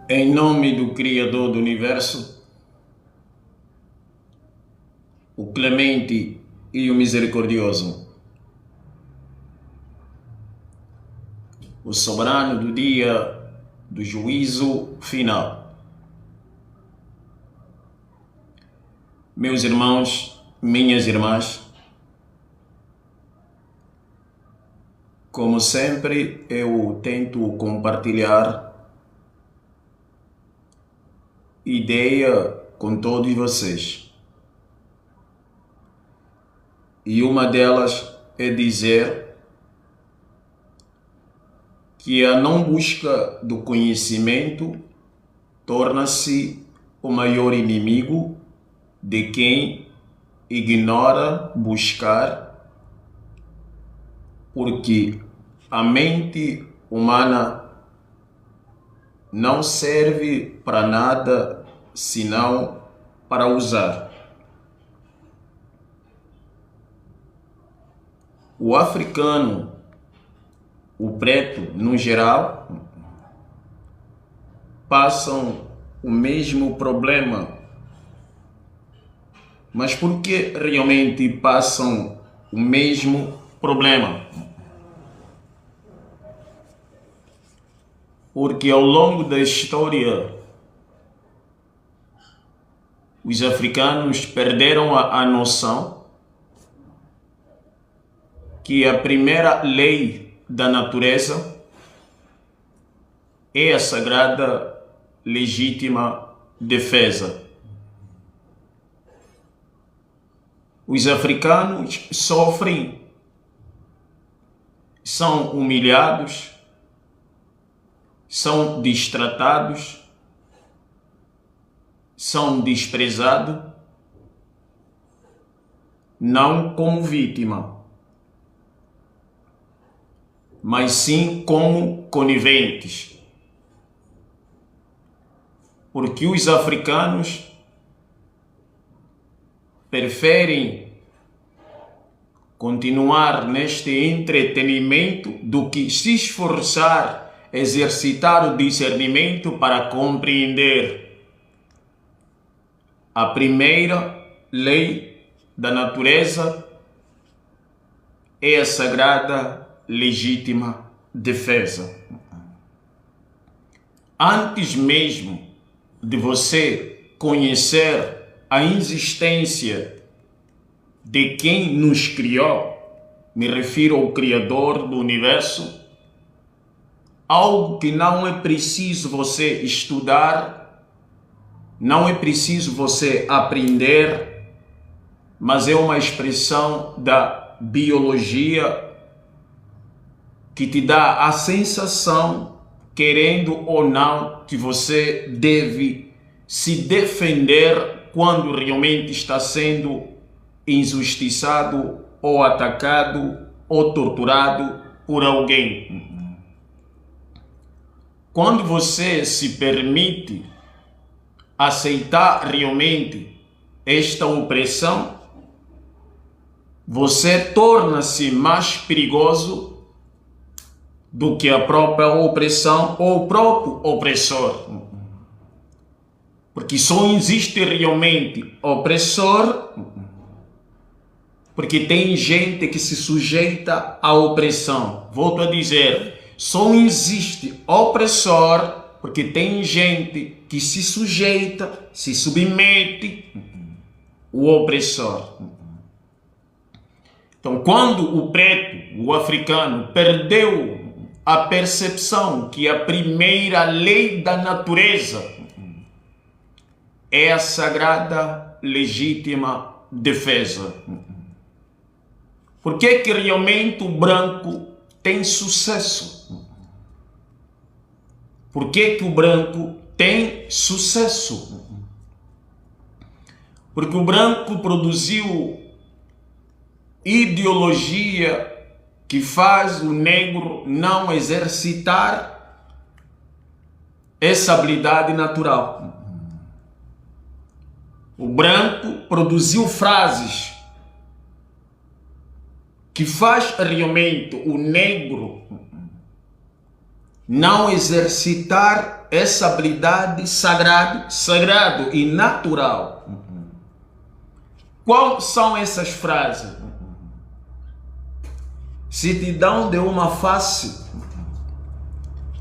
Em nome do Criador do Universo, o Clemente e o Misericordioso, o Soberano do dia do juízo final. Meus irmãos, minhas irmãs, como sempre, eu tento compartilhar ideia com todos vocês. E uma delas é dizer que a não busca do conhecimento torna-se o maior inimigo de quem ignora buscar, porque a mente humana não serve para nada senão para usar. O africano, o preto no geral, passam o mesmo problema. Mas por que realmente passam o mesmo problema? Porque ao longo da história, os africanos perderam a noção que a primeira lei da natureza é a sagrada, legítima defesa. Os africanos sofrem, são humilhados, são destratados, são desprezados, não como vítima, mas sim como coniventes. Porque os africanos preferem continuar neste entretenimento do que se esforçar, exercitar o discernimento para compreender a primeira lei da natureza é a sagrada, legítima defesa. Antes mesmo de você conhecer a existência de quem nos criou, me refiro ao Criador do Universo, algo que não é preciso você estudar, não é preciso você aprender, mas é uma expressão da biologia que te dá a sensação, querendo ou não, que você deve se defender quando realmente está sendo injustiçado ou atacado ou torturado por alguém. Quando você se permite aceitar realmente esta opressão, você torna-se mais perigoso do que a própria opressão ou o próprio opressor. Porque só existe realmente opressor porque tem gente que se sujeita à opressão. Volto a dizer, só existe opressor porque tem gente que se sujeita, se submete ao opressor. Então, quando o preto, o africano, perdeu a percepção que a primeira lei da natureza é a sagrada, legítima defesa. Por que que realmente o branco tem sucesso? Por que que o branco tem sucesso? Porque o branco produziu ideologia que faz o negro não exercitar essa habilidade natural. O branco produziu frases que faz realmente o negro não exercitar essa habilidade sagrado e natural. Quais são essas frases? Se te dão de uma face,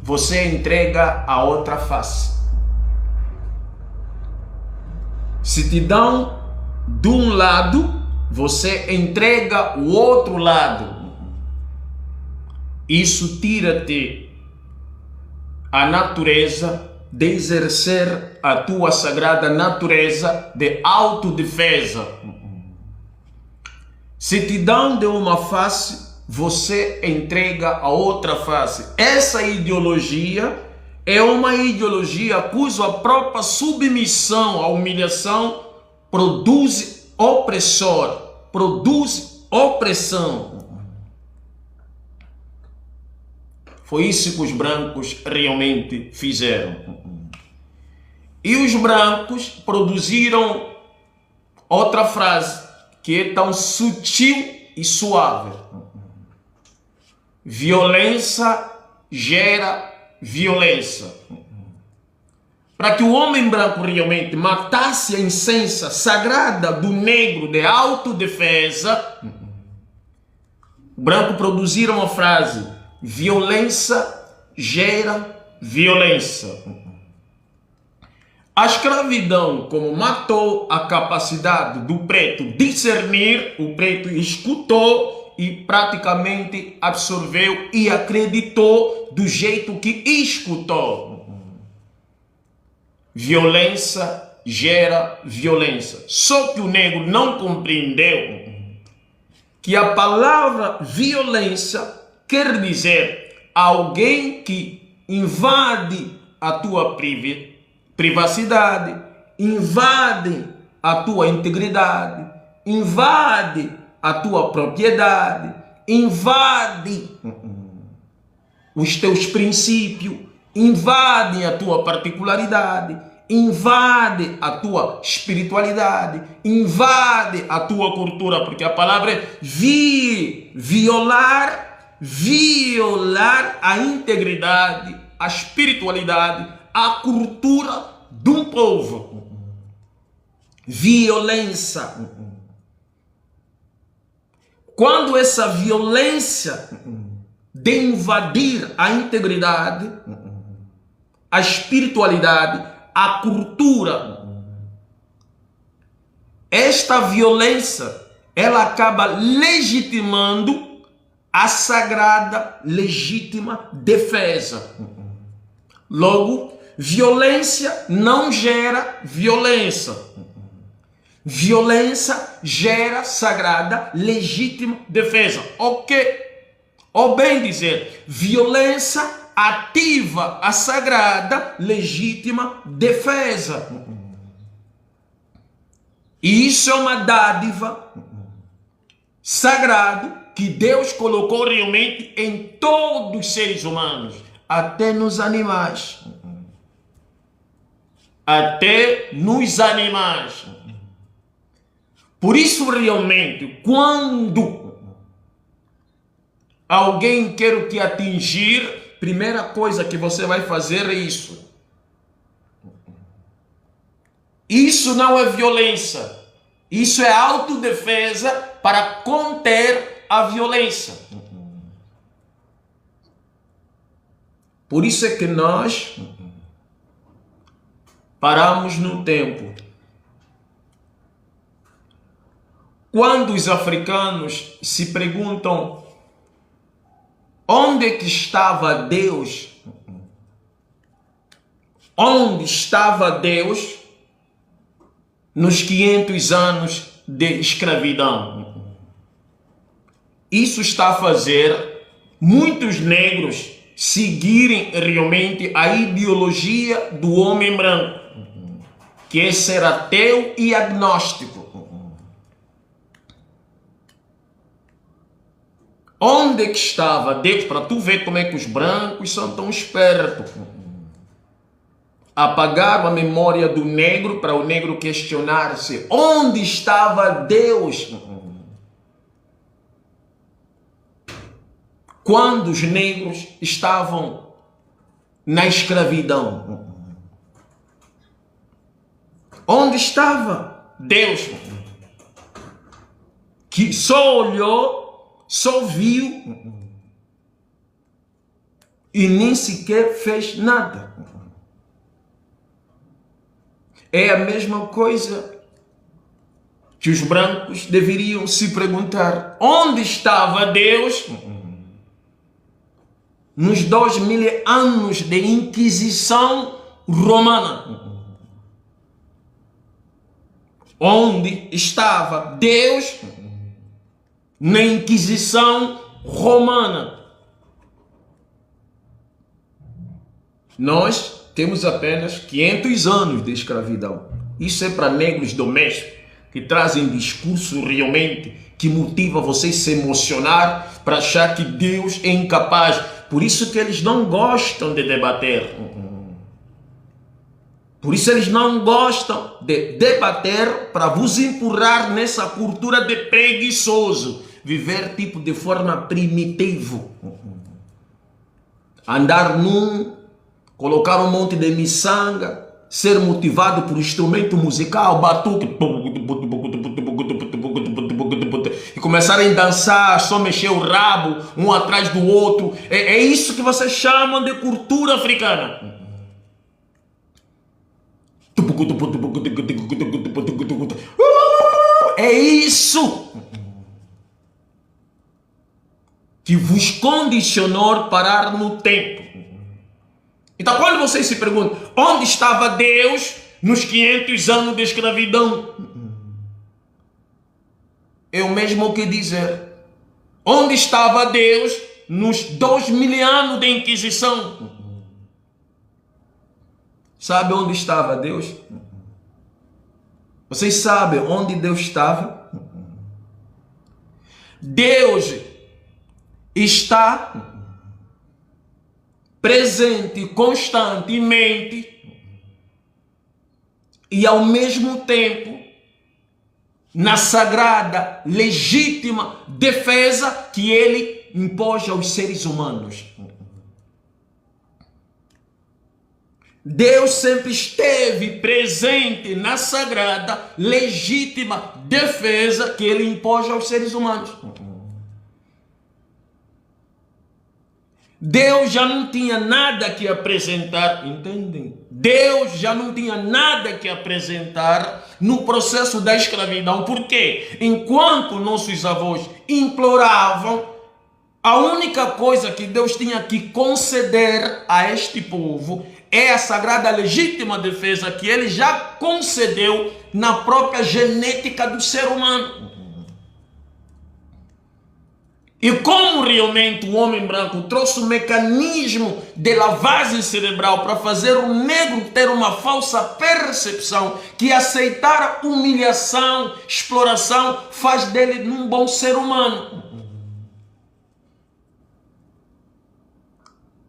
você entrega a outra face. Se te dão de um lado, você entrega o outro lado. Isso tira-te a natureza de exercer a tua sagrada natureza de autodefesa. Se te dão de uma face, você entrega a outra face. Essa ideologia é uma ideologia cuja própria submissão à humilhação produz opressor, produz opressão. Foi isso que os brancos realmente fizeram. E os brancos produziram outra frase que é tão sutil e suave. Violência gera violência. Para que o homem branco realmente matasse a essência sagrada do negro de autodefesa, o branco produziram uma frase: violência gera violência. A escravidão, como matou a capacidade do preto discernir, o preto escutou e praticamente absorveu e acreditou do jeito que escutou. Violência gera violência. Só que o negro não compreendeu que a palavra violência quer dizer alguém que invade a tua privacidade, invade a tua integridade, invade a tua propriedade, invade os teus princípios, invade a tua particularidade, invade a tua espiritualidade, invade a tua cultura, porque a palavra é violar a integridade, a espiritualidade, a cultura de um povo. Violência. Quando essa violência de invadir a integridade, a espiritualidade, a cultura, esta violência, ela acaba legitimando a sagrada, legítima defesa. Logo, violência não gera violência. Violência gera sagrada, legítima defesa. Ou bem dizer, violência ativa a sagrada, legítima defesa. E isso é uma dádiva sagrada que Deus colocou realmente em todos os seres humanos, até nos animais. Até nos animais. Por isso, realmente, quando alguém quer te atingir, primeira coisa que você vai fazer é isso. Isso não é violência. Isso é autodefesa para conter a violência. Por isso é que nós paramos no tempo. Quando os africanos se perguntam onde é que estava Deus, onde estava Deus nos 500 anos de escravidão? Isso está a fazer muitos negros seguirem realmente a ideologia do homem branco, que é ser ateu e agnóstico. Onde é que estava Deus? Para tu ver como é que os brancos são tão espertos. Apagaram a memória do negro para o negro questionar-se onde estava Deus. Quando os negros estavam na escravidão? Onde estava Deus? Que só olhou, só viu e nem sequer fez nada. É a mesma coisa que os brancos deveriam se perguntar: onde estava Deus nos 2000 anos de Inquisição Romana? Onde estava Deus na Inquisição Romana? Nós temos apenas 500 anos de escravidão. Isso é para negros domésticos que trazem discurso realmente que motiva vocês a se emocionar para achar que Deus é incapaz. Por isso que eles não gostam de debater. Por isso eles não gostam de debater para vos empurrar nessa cultura de preguiçoso. Viver tipo de forma primitivo. Andar colocar um monte de miçanga, ser motivado por instrumento musical, batuque, e começarem a dançar, só mexer o rabo, um atrás do outro. É isso que vocês chamam de cultura africana. É isso que vos condicionou a parar no tempo. Então, quando vocês se perguntam onde estava Deus nos 500 anos de escravidão, é o mesmo que dizer onde estava Deus nos 2000 anos de Inquisição. Sabe onde estava Deus? Vocês sabem onde Deus estava? Deus está presente constantemente e ao mesmo tempo na sagrada, legítima defesa que ele impôs aos seres humanos. Deus sempre esteve presente na sagrada, legítima defesa que ele impôs aos seres humanos. Deus já não tinha nada que apresentar, entendem? Deus já não tinha nada que apresentar no processo da escravidão. Por quê? Enquanto nossos avós imploravam, a única coisa que Deus tinha que conceder a este povo é a sagrada legítima defesa que ele já concedeu na própria genética do ser humano. E como realmente o homem branco trouxe um mecanismo de lavagem cerebral para fazer o negro ter uma falsa percepção que aceitar a humilhação, exploração, faz dele um bom ser humano.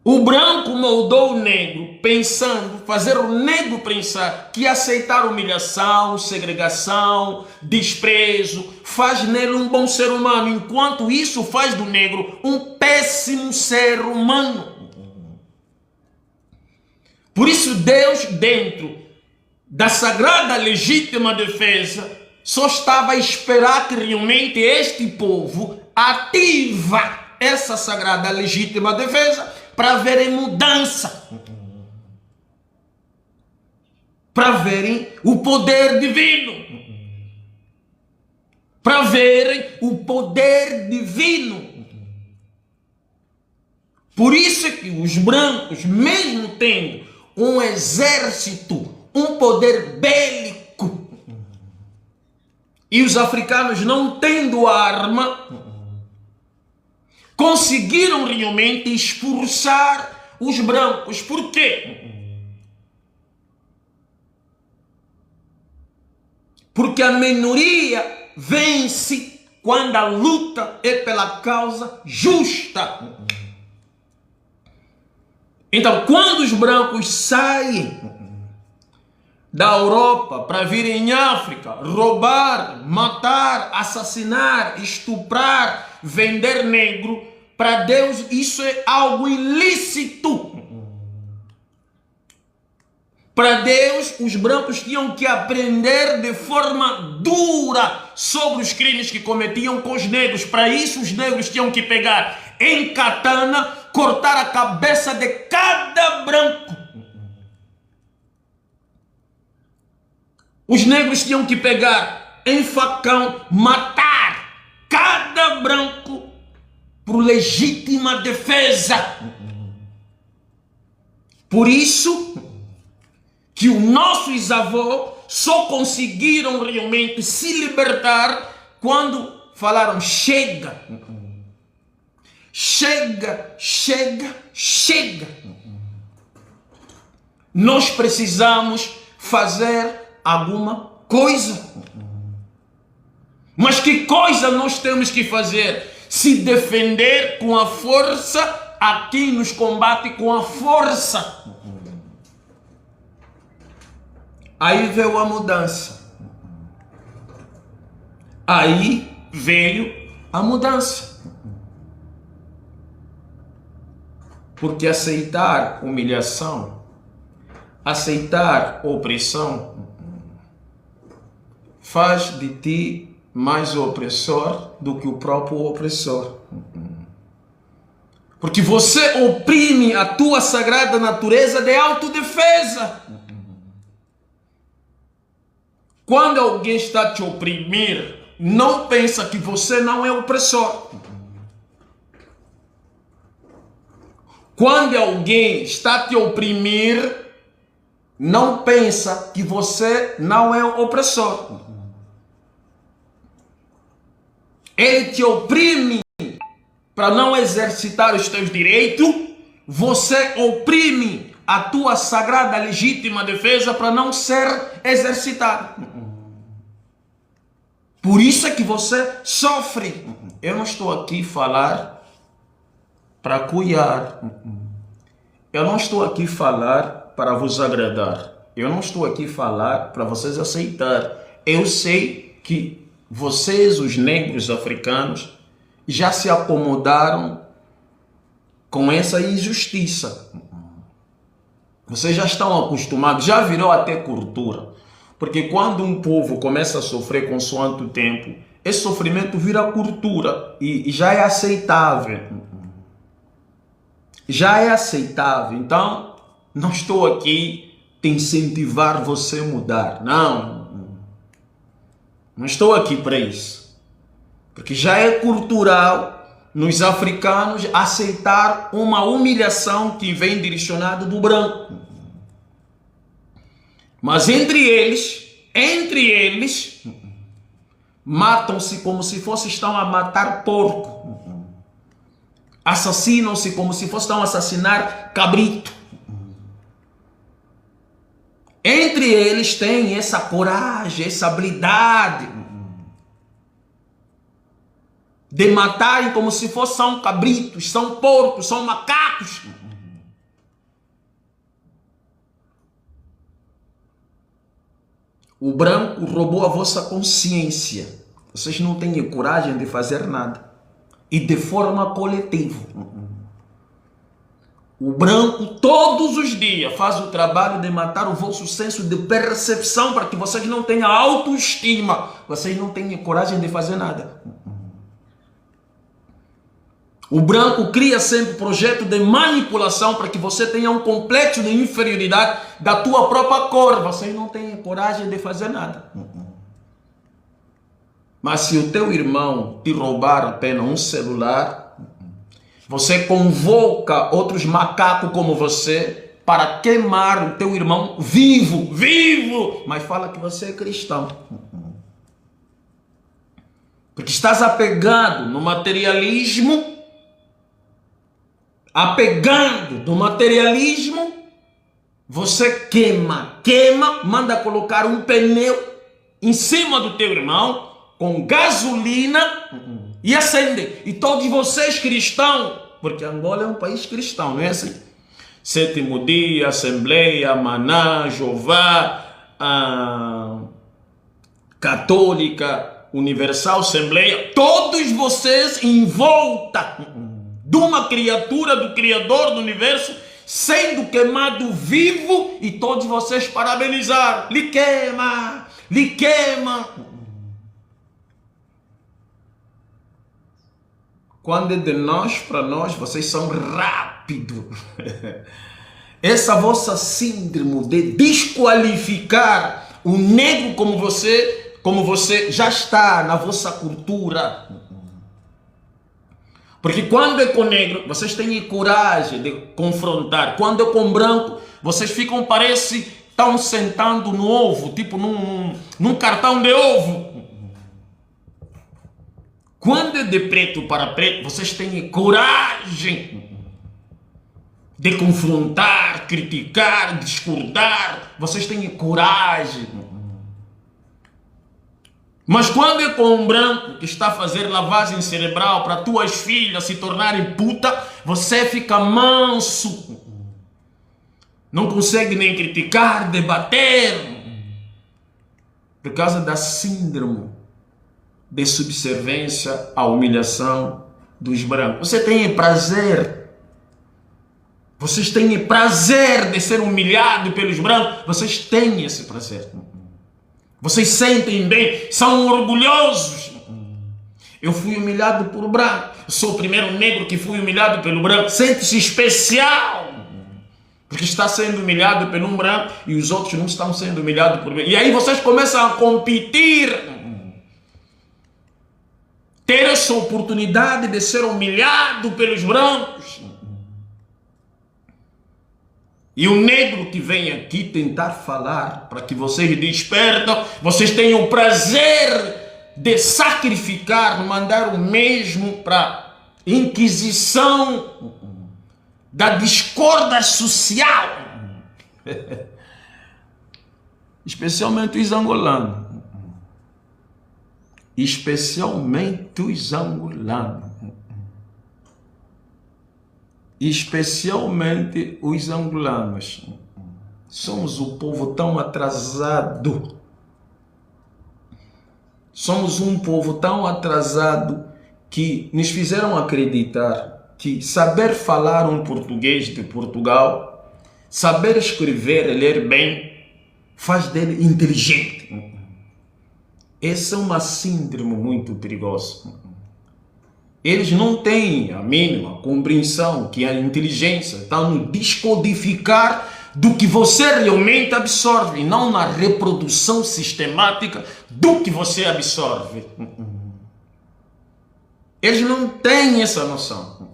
O branco moldou o negro pensando, fazer o negro pensar que aceitar humilhação, segregação, desprezo, faz nele um bom ser humano, enquanto isso faz do negro um péssimo ser humano. Por isso Deus, dentro da sagrada legítima defesa, só estava a esperar que realmente este povo ativa essa sagrada legítima defesa para verem mudança, para verem o poder divino, para verem o poder divino. Por isso que os brancos, mesmo tendo um exército, um poder bélico, e os africanos não tendo arma, conseguiram realmente expulsar os brancos. Por quê? Porque a minoria vence quando a luta é pela causa justa. Então, quando os brancos saem da Europa para vir em África, roubar, matar, assassinar, estuprar, vender negro, para Deus isso é algo ilícito. Para Deus, os brancos tinham que aprender de forma dura sobre os crimes que cometiam com os negros. Para isso, os negros tinham que pegar em katana, cortar a cabeça de cada branco. Os negros tinham que pegar em facão, matar cada branco por legítima defesa. Por isso que os nossos avós só conseguiram realmente se libertar quando falaram: chega, chega, chega, chega. Nós precisamos fazer alguma coisa. Mas que coisa nós temos que fazer? Se defender com a força a quem nos combate com a força. Aí veio a mudança. Aí veio a mudança. Porque aceitar humilhação, aceitar opressão, faz de ti mais opressor do que o próprio opressor. Porque você oprime a tua sagrada natureza de autodefesa. Quando alguém está a te oprimir, não pensa que você não é opressor. Quando alguém está a te oprimir, não pensa que você não é opressor. Ele te oprime para não exercitar os teus direitos, você oprime a tua sagrada legítima defesa para não ser exercitado. Por isso é que você sofre. Eu não estou aqui a falar para cuidar. Eu não estou aqui a falar para vos agradar. Eu não estou aqui a falar para vocês aceitar. Eu sei que vocês, os negros africanos, já se acomodaram com essa injustiça. Vocês já estão acostumados, já virou até cultura. Porque quando um povo começa a sofrer consoante o tempo, esse sofrimento vira cultura e já é aceitável. Já é aceitável. Então, não estou aqui a incentivar você a mudar. Não. Não estou aqui para isso. Porque já é cultural nos africanos aceitar uma humilhação que vem direcionada do branco. Mas entre eles, matam-se como se estão a matar porco. Assassinam-se como se estão a assassinar cabrito. Entre eles tem essa coragem, essa habilidade de matarem como se são cabritos, são porcos, são macacos. O branco roubou a vossa consciência. Vocês não têm coragem de fazer nada. E de forma coletiva. O branco todos os dias faz o trabalho de matar o vosso senso de percepção para que vocês não tenham autoestima. Vocês não têm coragem de fazer nada. O branco cria sempre projeto de manipulação para que você tenha um complexo de inferioridade da tua própria cor. Vocês não têm coragem de fazer nada. Mas se o teu irmão te roubar apenas um celular, você convoca outros macacos como você para queimar o teu irmão vivo, mas fala que você é cristão. Porque estás apegado no materialismo, você queima, manda colocar um pneu em cima do teu irmão com gasolina e acende. E todos vocês cristãos, porque Angola é um país cristão, não é assim? Sétimo Dia, Assembleia, Maná, Jeová, Católica, Universal, Assembleia, todos vocês em volta de uma criatura do Criador do Universo, sendo queimado vivo e todos vocês parabenizar. Lhe queima, lhe queima. Quando é de nós para nós, vocês são rápidos. Essa vossa síndrome de desqualificar o negro como você já está na vossa cultura. Porque quando é com negro, vocês têm coragem de confrontar. Quando é com branco, vocês ficam, parece, estão sentando no ovo, tipo num cartão de ovo. Quando é de preto para preto, vocês têm coragem de confrontar, criticar, discordar. Vocês têm coragem. Mas quando é com um branco que está a fazer lavagem cerebral para tuas filhas se tornarem puta, você fica manso. Não consegue nem criticar, debater. Por causa da síndrome de subserviência à humilhação dos brancos. Você tem prazer. Vocês têm prazer de ser humilhado pelos brancos. Vocês têm esse prazer. Vocês sentem bem, são orgulhosos. Eu fui humilhado por branco. Sou o primeiro negro que fui humilhado pelo branco. Sente-se especial. Porque está sendo humilhado por um branco e os outros não estão sendo humilhados por mim. E aí vocês começam a competir. Ter essa oportunidade de ser humilhado pelos brancos. E o negro que vem aqui tentar falar para que vocês despertam, vocês tenham o prazer de sacrificar, mandar o mesmo para inquisição da discórdia social. Especialmente os angolanos. Especialmente os angolanos. Especialmente os angolanos. Somos um povo tão atrasado. Somos um povo tão atrasado que nos fizeram acreditar que saber falar um português de Portugal, saber escrever e ler bem, faz dele inteligente. Essa é uma síndrome muito perigosa. Eles não têm a mínima compreensão que a inteligência está no descodificar do que você realmente absorve, e não na reprodução sistemática do que você absorve. Eles não têm essa noção.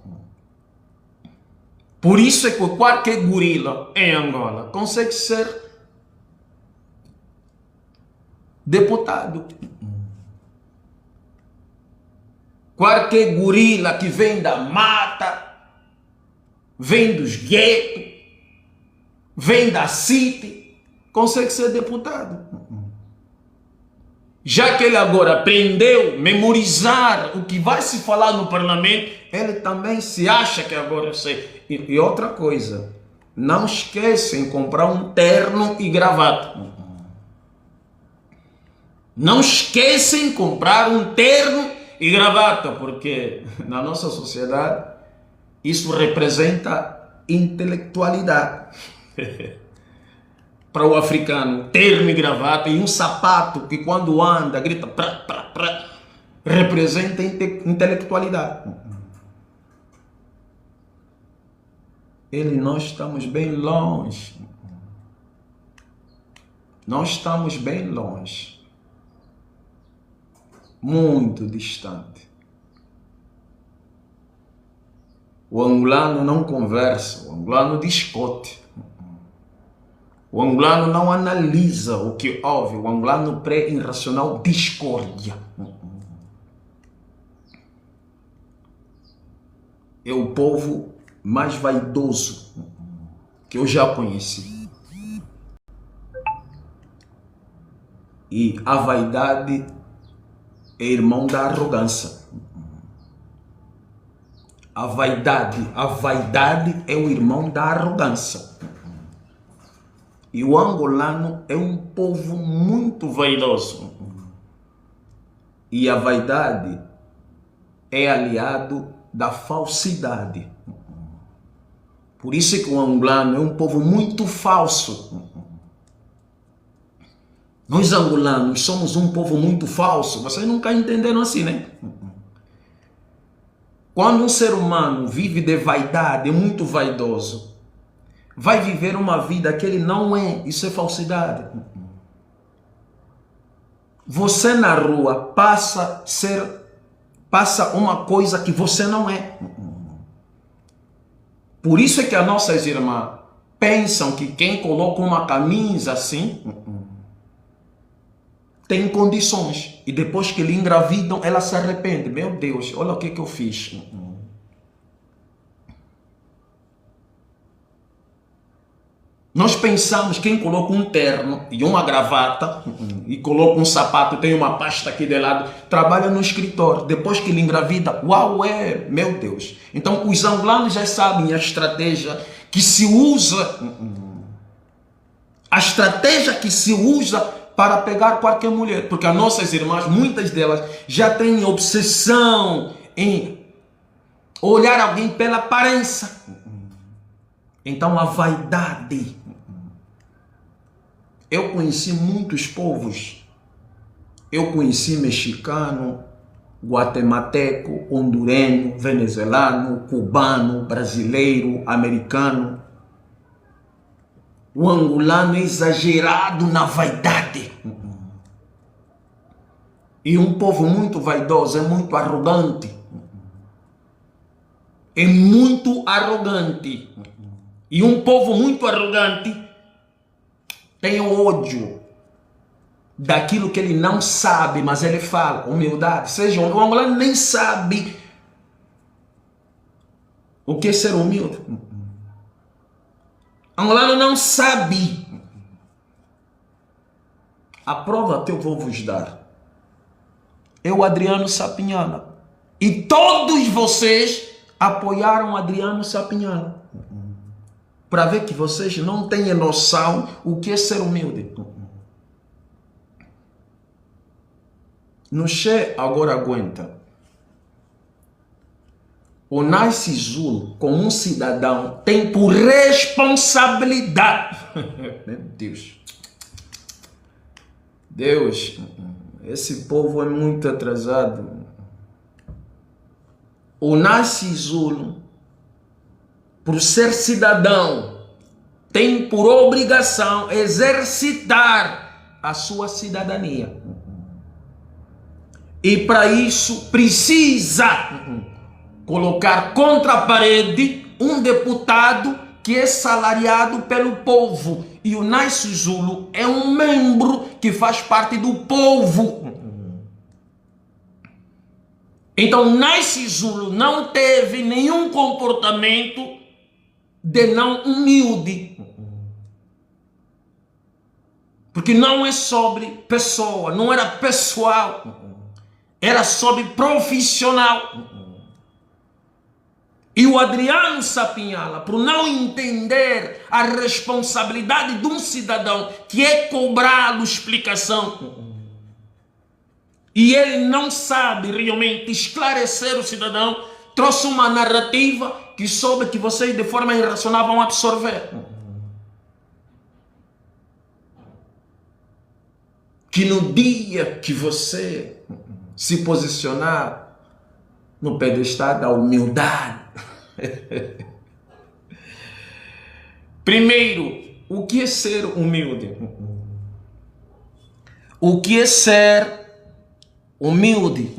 Por isso é que qualquer gorila em Angola consegue ser deputado. Qualquer gorila que vem da mata, vem dos guetos, vem da city, consegue ser deputado. Já que ele agora aprendeu a memorizar o que vai se falar no parlamento, ele também se acha que agora eu sei. E outra coisa, não esquecem comprar um terno e gravata. Não esquecem comprar um terno e gravata, porque na nossa sociedade isso representa intelectualidade. Para o africano, terno e gravata e um sapato que quando anda grita prá, prá, prá, representa intelectualidade. Nós estamos bem longe. Nós estamos bem longe. Muito distante. O angolano não conversa, o angolano discute. O angolano não analisa o que houve, o angolano pré-irracional discórdia. É o povo mais vaidoso que eu já conheci. E a vaidade é irmão da arrogância. A vaidade é o irmão da arrogância. E o angolano é um povo muito vaidoso. E a vaidade é aliado da falsidade. Por isso é que o angolano é um povo muito falso. Nós angolanos somos um povo muito falso. Vocês nunca entenderam assim, né? Quando um ser humano vive de vaidade, é muito vaidoso, vai viver uma vida que ele não é. Isso é falsidade. Você na rua passa uma coisa que você não é. Por isso é que as nossas irmãs pensam que quem coloca uma camisa assim tem condições. E depois que lhe engravidam, ela se arrepende. Meu Deus, olha o que eu fiz. Nós pensamos que quem coloca um terno e uma gravata e coloca um sapato, tem uma pasta aqui de lado, trabalha no escritório. Depois que ele engravida, uau, meu Deus. Então os angolanos já sabem a estratégia que se usa, para pegar qualquer mulher. Porque as nossas irmãs, muitas delas, já têm obsessão em olhar alguém pela aparência. Então a vaidade. Eu conheci muitos povos. Eu conheci mexicano, guatemalteco, hondurenho, venezuelano, cubano, brasileiro, americano. O angolano é exagerado na vaidade. E um povo muito vaidoso é muito arrogante. É muito arrogante. E um povo muito arrogante tem ódio daquilo que ele não sabe, mas ele fala. Humildade. Seja, o angolano nem sabe o que é ser humilde. O angolano não sabe. A prova que eu vou vos dar é o Adriano Sapinhala. E todos vocês apoiaram Adriano Sapinhala. Para ver que vocês não têm noção o que é ser humilde. No Che agora aguenta. O Nice Zulu, como um cidadão, tem por responsabilidade. Meu Deus. Deus, esse povo é muito atrasado. O Nice Zulu, por ser cidadão, tem por obrigação exercitar a sua cidadania. E para isso precisa colocar contra a parede um deputado que é salariado pelo povo. E o Nice Zulu é um membro que faz parte do povo. Então Nice Zulu não teve nenhum comportamento de não humilde. Porque não é sobre pessoa, não era pessoal, era sobre profissional. E o Adriano Sapinhala, por não entender a responsabilidade de um cidadão, que é cobrá-lo explicação, e ele não sabe realmente esclarecer o cidadão, trouxe uma narrativa que soube que vocês de forma irracional vão absorver. Que no dia que você se posicionar no pedestal da humildade, primeiro, o que é ser humilde? O que é ser humilde?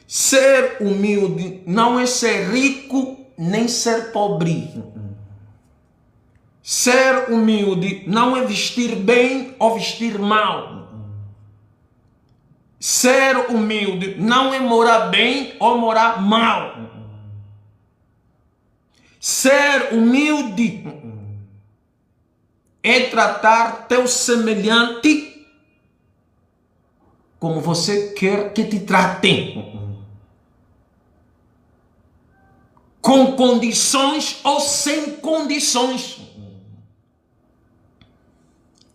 Ser humilde não é ser rico nem ser pobre. Ser humilde não é vestir bem ou vestir mal. Ser humilde não é morar bem ou morar mal. Ser humilde é tratar teu semelhante como você quer que te tratem. Com condições ou sem condições.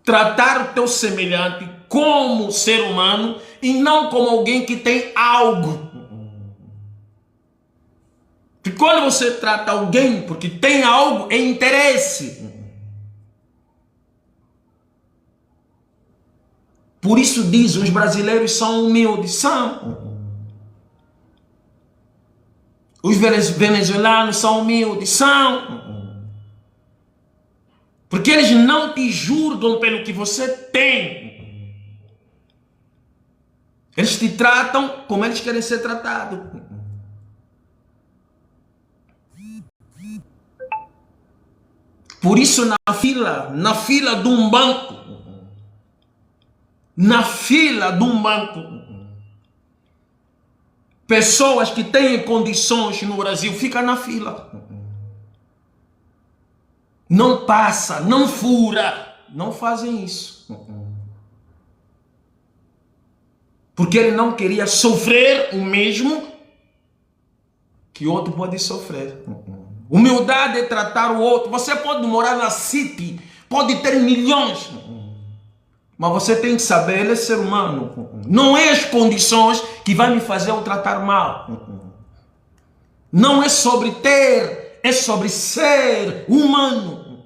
Tratar o teu semelhante como ser humano e não como alguém que tem algo. Porque quando você trata alguém porque tem algo, é interesse. Por isso diz, os brasileiros são humildes, são. Os venezuelanos são humildes, são. Porque eles não te julgam pelo que você tem. Eles te tratam como eles querem ser tratados. Por isso na fila de um banco, pessoas que têm condições no Brasil ficam na fila. Não passa, não fura, não fazem isso. Porque ele não queria sofrer o mesmo que o outro pode sofrer. Humildade é tratar o outro. Você pode morar na City, pode ter milhões, mas você tem que saber, ele é ser humano. Não é as condições que vai me fazer eu tratar mal. Não é sobre ter, é sobre ser humano.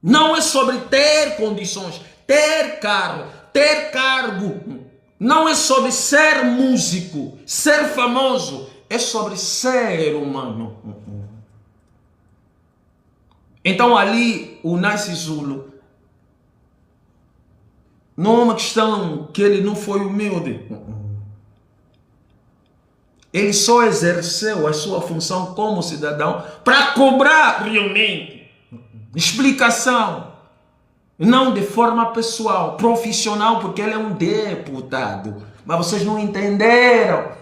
Não é sobre ter condições, ter carro, ter cargo. Não é sobre ser músico, ser famoso. É sobre ser humano. Então ali o Nice Zulu não é uma questão que ele não foi humilde. Ele só exerceu a sua função como cidadão para cobrar realmente explicação. Não de forma pessoal, profissional, porque ele é um deputado. Mas vocês não entenderam.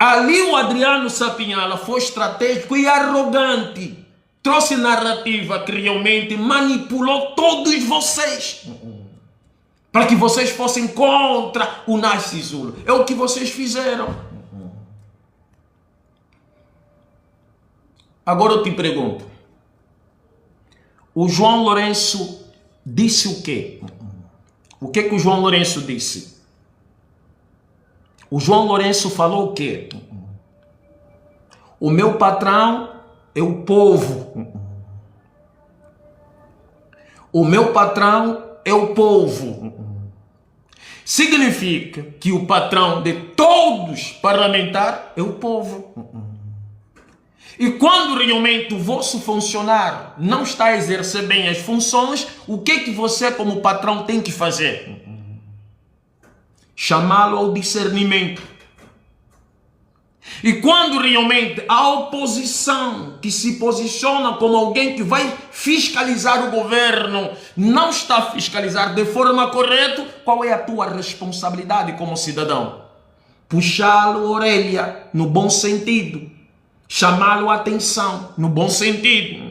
Ali o Adriano Sapinhala foi estratégico e arrogante. Trouxe narrativa que realmente manipulou todos vocês. Para que vocês fossem contra o Nice Zulu. É o que vocês fizeram. Agora eu te pergunto. O João Lourenço disse o quê? O que o João Lourenço disse? O João Lourenço falou o quê? O meu patrão é o povo. O meu patrão é o povo. Significa que o patrão de todos parlamentares é o povo. E quando realmente o vosso funcionário não está a exercer bem as funções, o que você como patrão tem que fazer? Chamá-lo ao discernimento. E quando realmente a oposição que se posiciona como alguém que vai fiscalizar o governo não está a fiscalizar de forma correta, qual é a tua responsabilidade como cidadão? Puxá-lo a orelha, no bom sentido. Chamá-lo a atenção, no bom sentido.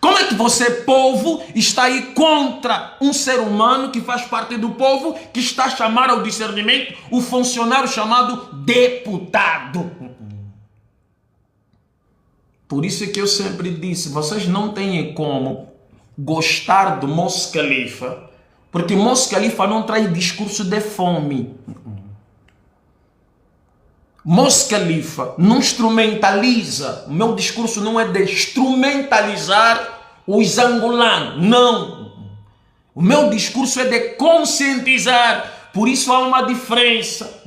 Como é que você, povo, está aí contra um ser humano que faz parte do povo, que está a chamar ao discernimento o funcionário chamado deputado? Por isso é que eu sempre disse, vocês não têm como gostar do Mos Khalifa, porque Mos Khalifa não traz discurso de fome. Mos Khalifa não instrumentaliza. O meu discurso não é de instrumentalizar os angolanos, não. O meu discurso é de conscientizar. Por isso há uma diferença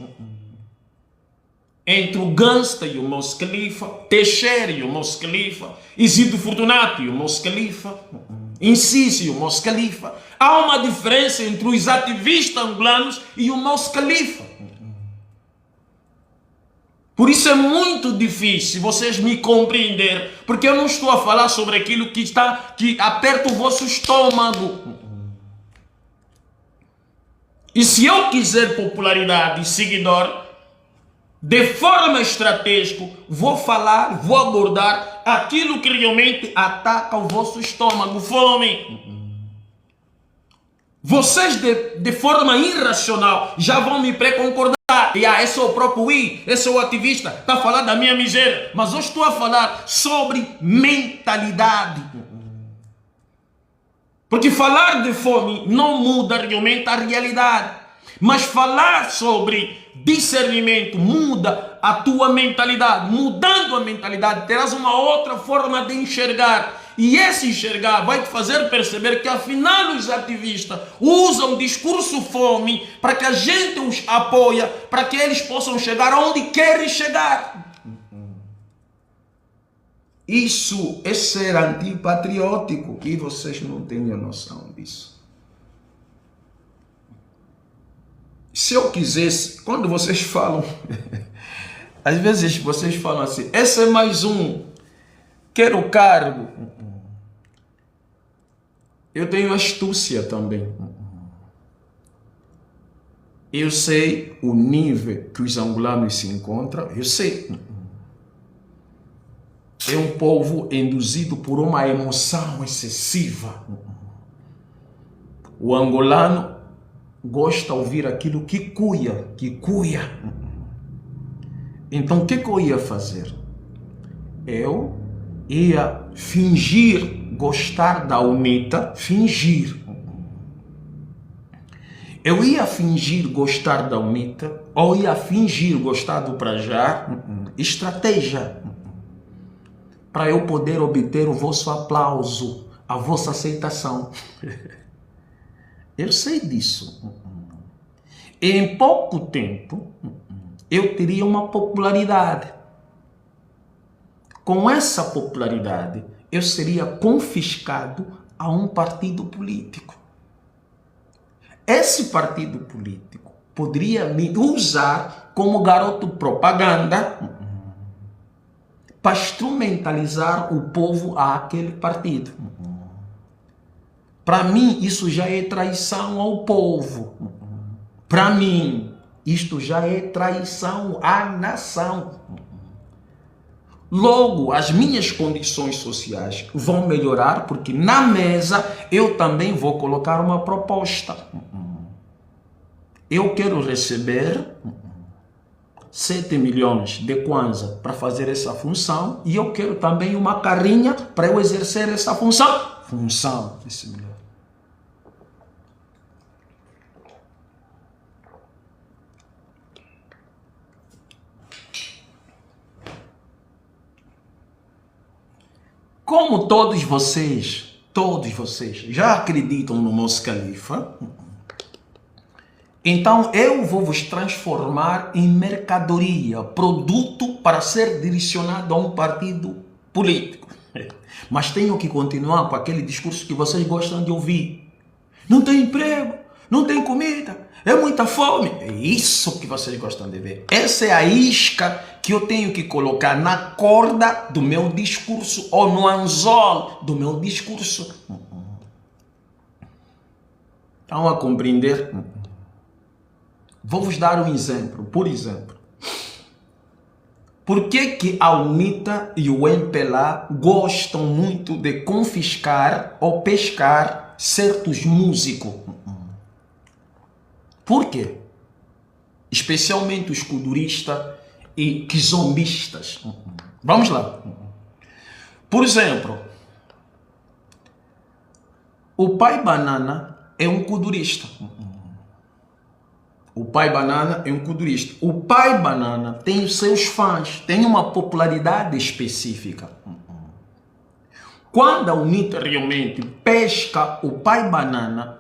entre o Gangsta e o Mos Khalifa, Teixeira e o Mos Khalifa, Isidro Fortunato e o Mos Khalifa, Inciso e o Mos Khalifa. Há uma diferença entre os ativistas angolanos e o Mos Khalifa. Por isso é muito difícil vocês me compreenderem, porque eu não estou a falar sobre aquilo que aperta o vosso estômago. E se eu quiser popularidade e seguidor, de forma estratégica, vou falar, vou abordar aquilo que realmente ataca o vosso estômago, fome. Vocês de forma irracional já vão me pré-concordar. Esse é o próprio esse é o ativista, está a falar da minha miséria. Mas eu estou a falar sobre mentalidade. Porque falar de fome não muda realmente a realidade. Mas falar sobre discernimento muda a tua mentalidade. Mudando a mentalidade, terás uma outra forma de enxergar. E esse enxergar vai te fazer perceber que afinal os ativistas usam o discurso fome para que a gente os apoie, para que eles possam chegar onde querem chegar. Isso é ser antipatriótico e vocês não têm noção disso. Se eu quisesse, quando vocês falam, às vezes vocês falam assim, esse é mais um, quero cargo. Eu tenho astúcia também. Eu sei o nível que os angolanos se encontram, eu sei. É um povo induzido por uma emoção excessiva. O angolano gosta de ouvir aquilo que cuia, Então o que eu ia fazer? Eu ia fingir gostar da UNITA, fingir. Eu ia fingir gostar da UNITA, ou ia fingir gostar do Prajá, estratégia, para eu poder obter o vosso aplauso, a vossa aceitação. Eu sei disso. Em pouco tempo, eu teria uma popularidade. Com essa popularidade, eu seria confiscado a um partido político. Esse partido político poderia me usar como garoto propaganda para instrumentalizar o povo àquele partido. Para mim, isso já é traição ao povo. Para mim, isto já é traição à nação. Logo, as minhas condições sociais vão melhorar, porque na mesa eu também vou colocar uma proposta. Eu quero receber 7 milhões de kwanza para fazer essa função e eu quero também uma carrinha para eu exercer essa função. Esse milhão. Como todos vocês já acreditam no Mos Khalifa, então eu vou vos transformar em mercadoria, produto para ser direcionado a um partido político. Mas tenho que continuar com aquele discurso que vocês gostam de ouvir. Não tem emprego, não tem comida, é muita fome. É isso que vocês gostam de ver. Essa é a isca que eu tenho que colocar na corda do meu discurso ou no anzol do meu discurso. Estão a compreender? Vou vos dar um exemplo. Por exemplo, por que a UNITA e o MPLA gostam muito de confiscar ou pescar certos músicos? Por quê? Especialmente os kuduristas e quizombistas. Vamos lá. Por exemplo, o Pai Banana é um kudurista. O Pai Banana é um kudurista. O Pai Banana tem os seus fãs, tem uma popularidade específica. Quando a UNITA realmente pesca o Pai Banana,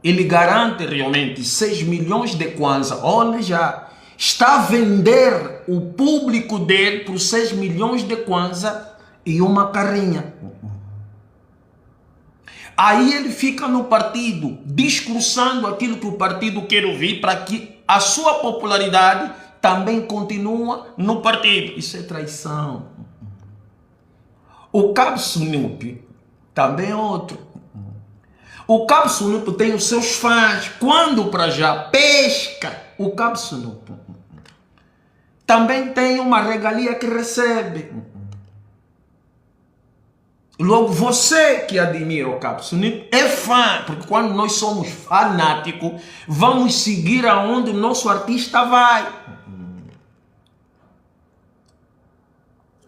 ele garante realmente 6 milhões de kwanza. Olha já, está a vender o público dele por 6 milhões de kwanza e uma carrinha. Aí ele fica no partido, discursando aquilo que o partido quer ouvir para que a sua popularidade também continue no partido. Isso é traição. O Cabo Sunup também é outro. O Cabo Sunup tem os seus fãs. Quando o Prajá pesca o Cabo Sunup, também tem uma regalia que recebe. Logo, você que admira o Cabo Sunup é fã, porque quando nós somos fanáticos, vamos seguir aonde o nosso artista vai.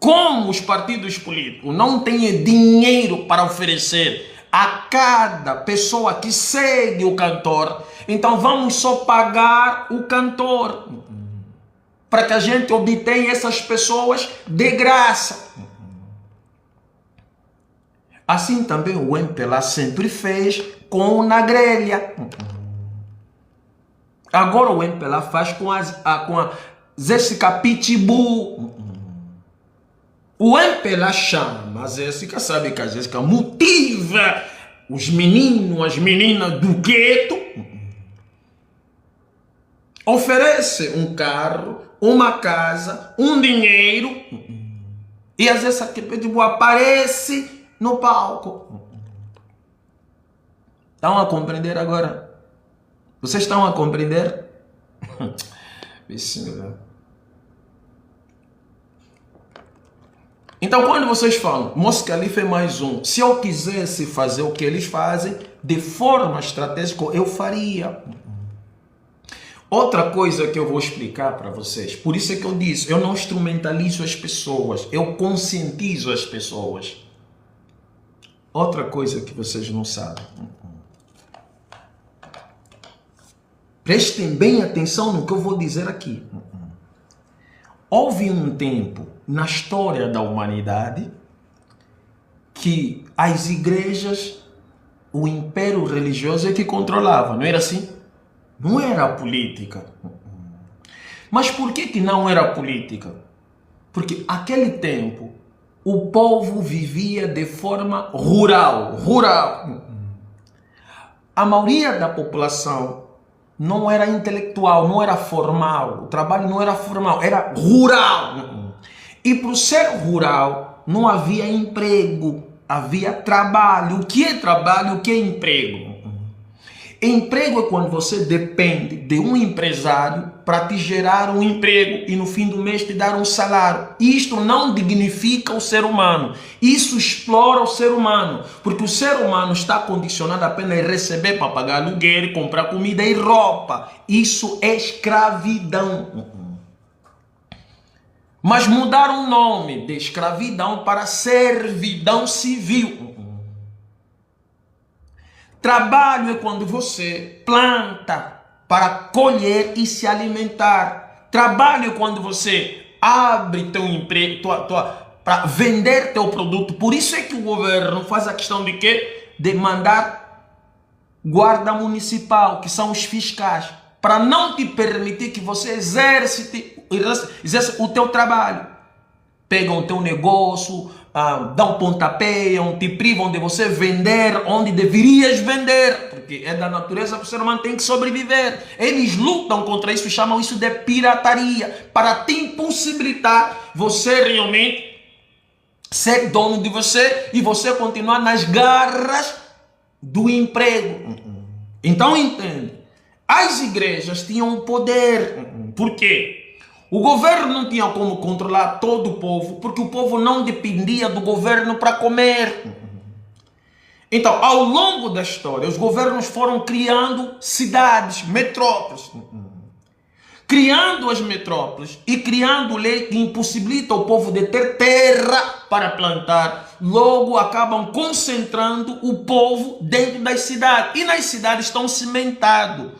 Como os partidos políticos não têm dinheiro para oferecer a cada pessoa que segue o cantor. Então vamos só pagar o cantor, para que a gente obtenha essas pessoas de graça. Assim também o MPLA sempre fez com o Nagrelha. Agora o MPLA faz com a Jéssica Pitbull. O MPLA chama a Jéssica, sabe que a Jéssica motiva os meninos, as meninas do gueto, oferece um carro, uma casa, um dinheiro, e a Jéssica Pitbull aparece no palco. Estão a compreender agora? Vocês estão a compreender? Então, quando vocês falam, Mos Khalifa é mais um, se eu quisesse fazer o que eles fazem, de forma estratégica, eu faria. Outra coisa que eu vou explicar para vocês, por isso é que eu disse, eu não instrumentalizo as pessoas, eu conscientizo as pessoas. Outra coisa que vocês não sabem. Prestem bem atenção no que eu vou dizer aqui. Houve um tempo na história da humanidade que as igrejas, o império religioso é que controlava, não era assim? Não era a política. Mas por que não era a política? Porque naquele tempo o povo vivia de forma rural. A maioria da população não era intelectual, não era formal. O trabalho não era formal, era rural. E por ser rural, não havia emprego, havia trabalho. O que é trabalho? O que é emprego? Emprego é quando você depende de um empresário para te gerar um emprego e no fim do mês te dar um salário. Isto não dignifica o ser humano. Isso explora o ser humano. Porque o ser humano está condicionado apenas a receber para pagar aluguel, comprar comida e roupa. Isso é escravidão. Mas mudar o nome de escravidão para servidão civil. Trabalho é quando você planta para colher e se alimentar. Trabalho é quando você abre teu emprego para vender teu produto. Por isso é que o governo faz a questão de quê? De mandar guarda municipal, que são os fiscais, para não te permitir que você exerce o teu trabalho. Pegam o teu negócio, dão pontapé, te privam de você vender onde deverias vender, porque é da natureza que o ser humano tem que sobreviver. Eles lutam contra isso, chamam isso de pirataria, para te impossibilitar você realmente ser dono de você e você continuar nas garras do emprego. Então entende, as igrejas tinham o poder. Por quê? O governo não tinha como controlar todo o povo, porque o povo não dependia do governo para comer. Então, ao longo da história, os governos foram criando cidades, metrópoles. Criando as metrópoles e criando lei que impossibilita o povo de ter terra para plantar. Logo, acabam concentrando o povo dentro das cidades. E nas cidades estão cimentados.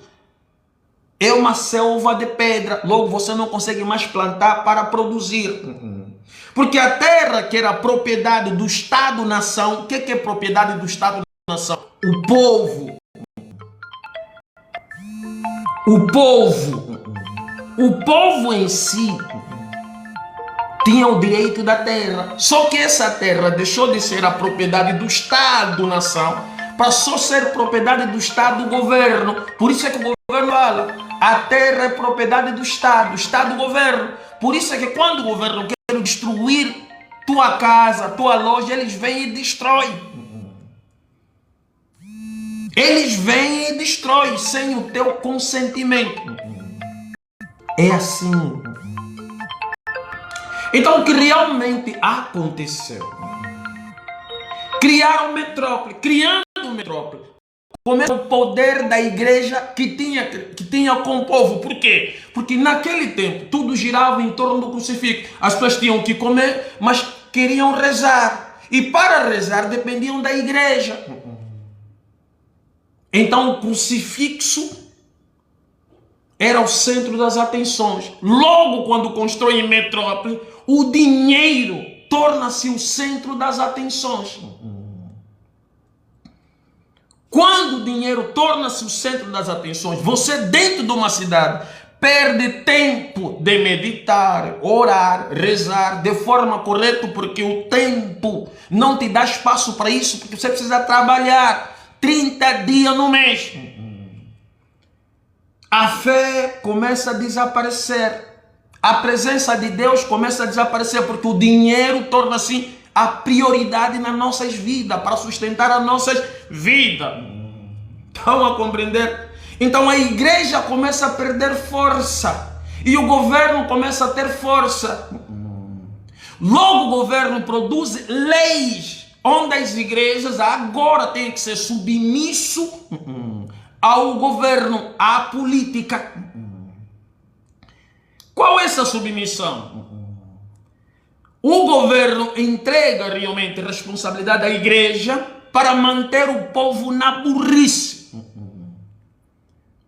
É uma selva de pedra, logo você não consegue mais plantar para produzir. Porque a terra que era propriedade do Estado-nação, o que é propriedade do Estado-nação? O povo. O povo em si tinha o direito da terra. Só que essa terra deixou de ser a propriedade do Estado-nação, passou a ser propriedade do Estado-governo. Por isso é que o governo fala, a terra é propriedade do Estado, Estado-governo. Por isso é que quando o governo quer destruir tua casa, tua loja, eles vêm e destroem. Eles vêm e destroem sem o teu consentimento. É assim. Então o que realmente aconteceu? Criaram metrópole, criando metrópole. Com o poder da igreja que tinha com o povo. Por quê? Porque naquele tempo tudo girava em torno do crucifixo. As pessoas tinham que comer, mas queriam rezar. E para rezar dependiam da igreja. Então o crucifixo era o centro das atenções. Logo, quando constrói em metrópole, o dinheiro torna-se o centro das atenções. Quando o dinheiro torna-se o centro das atenções, você dentro de uma cidade perde tempo de meditar, orar, rezar de forma correta, porque o tempo não te dá espaço para isso, porque você precisa trabalhar 30 dias no mês. A fé começa a desaparecer. A presença de Deus começa a desaparecer, porque o dinheiro torna-se a prioridade nas nossas vidas, para sustentar as nossas vidas. Estão a compreender? Então a igreja começa a perder força e o governo começa a ter força. Logo o governo produz leis onde as igrejas agora têm que ser submisso ao governo, à política. Qual é essa submissão? O governo entrega realmente responsabilidade à igreja para manter o povo na burrice.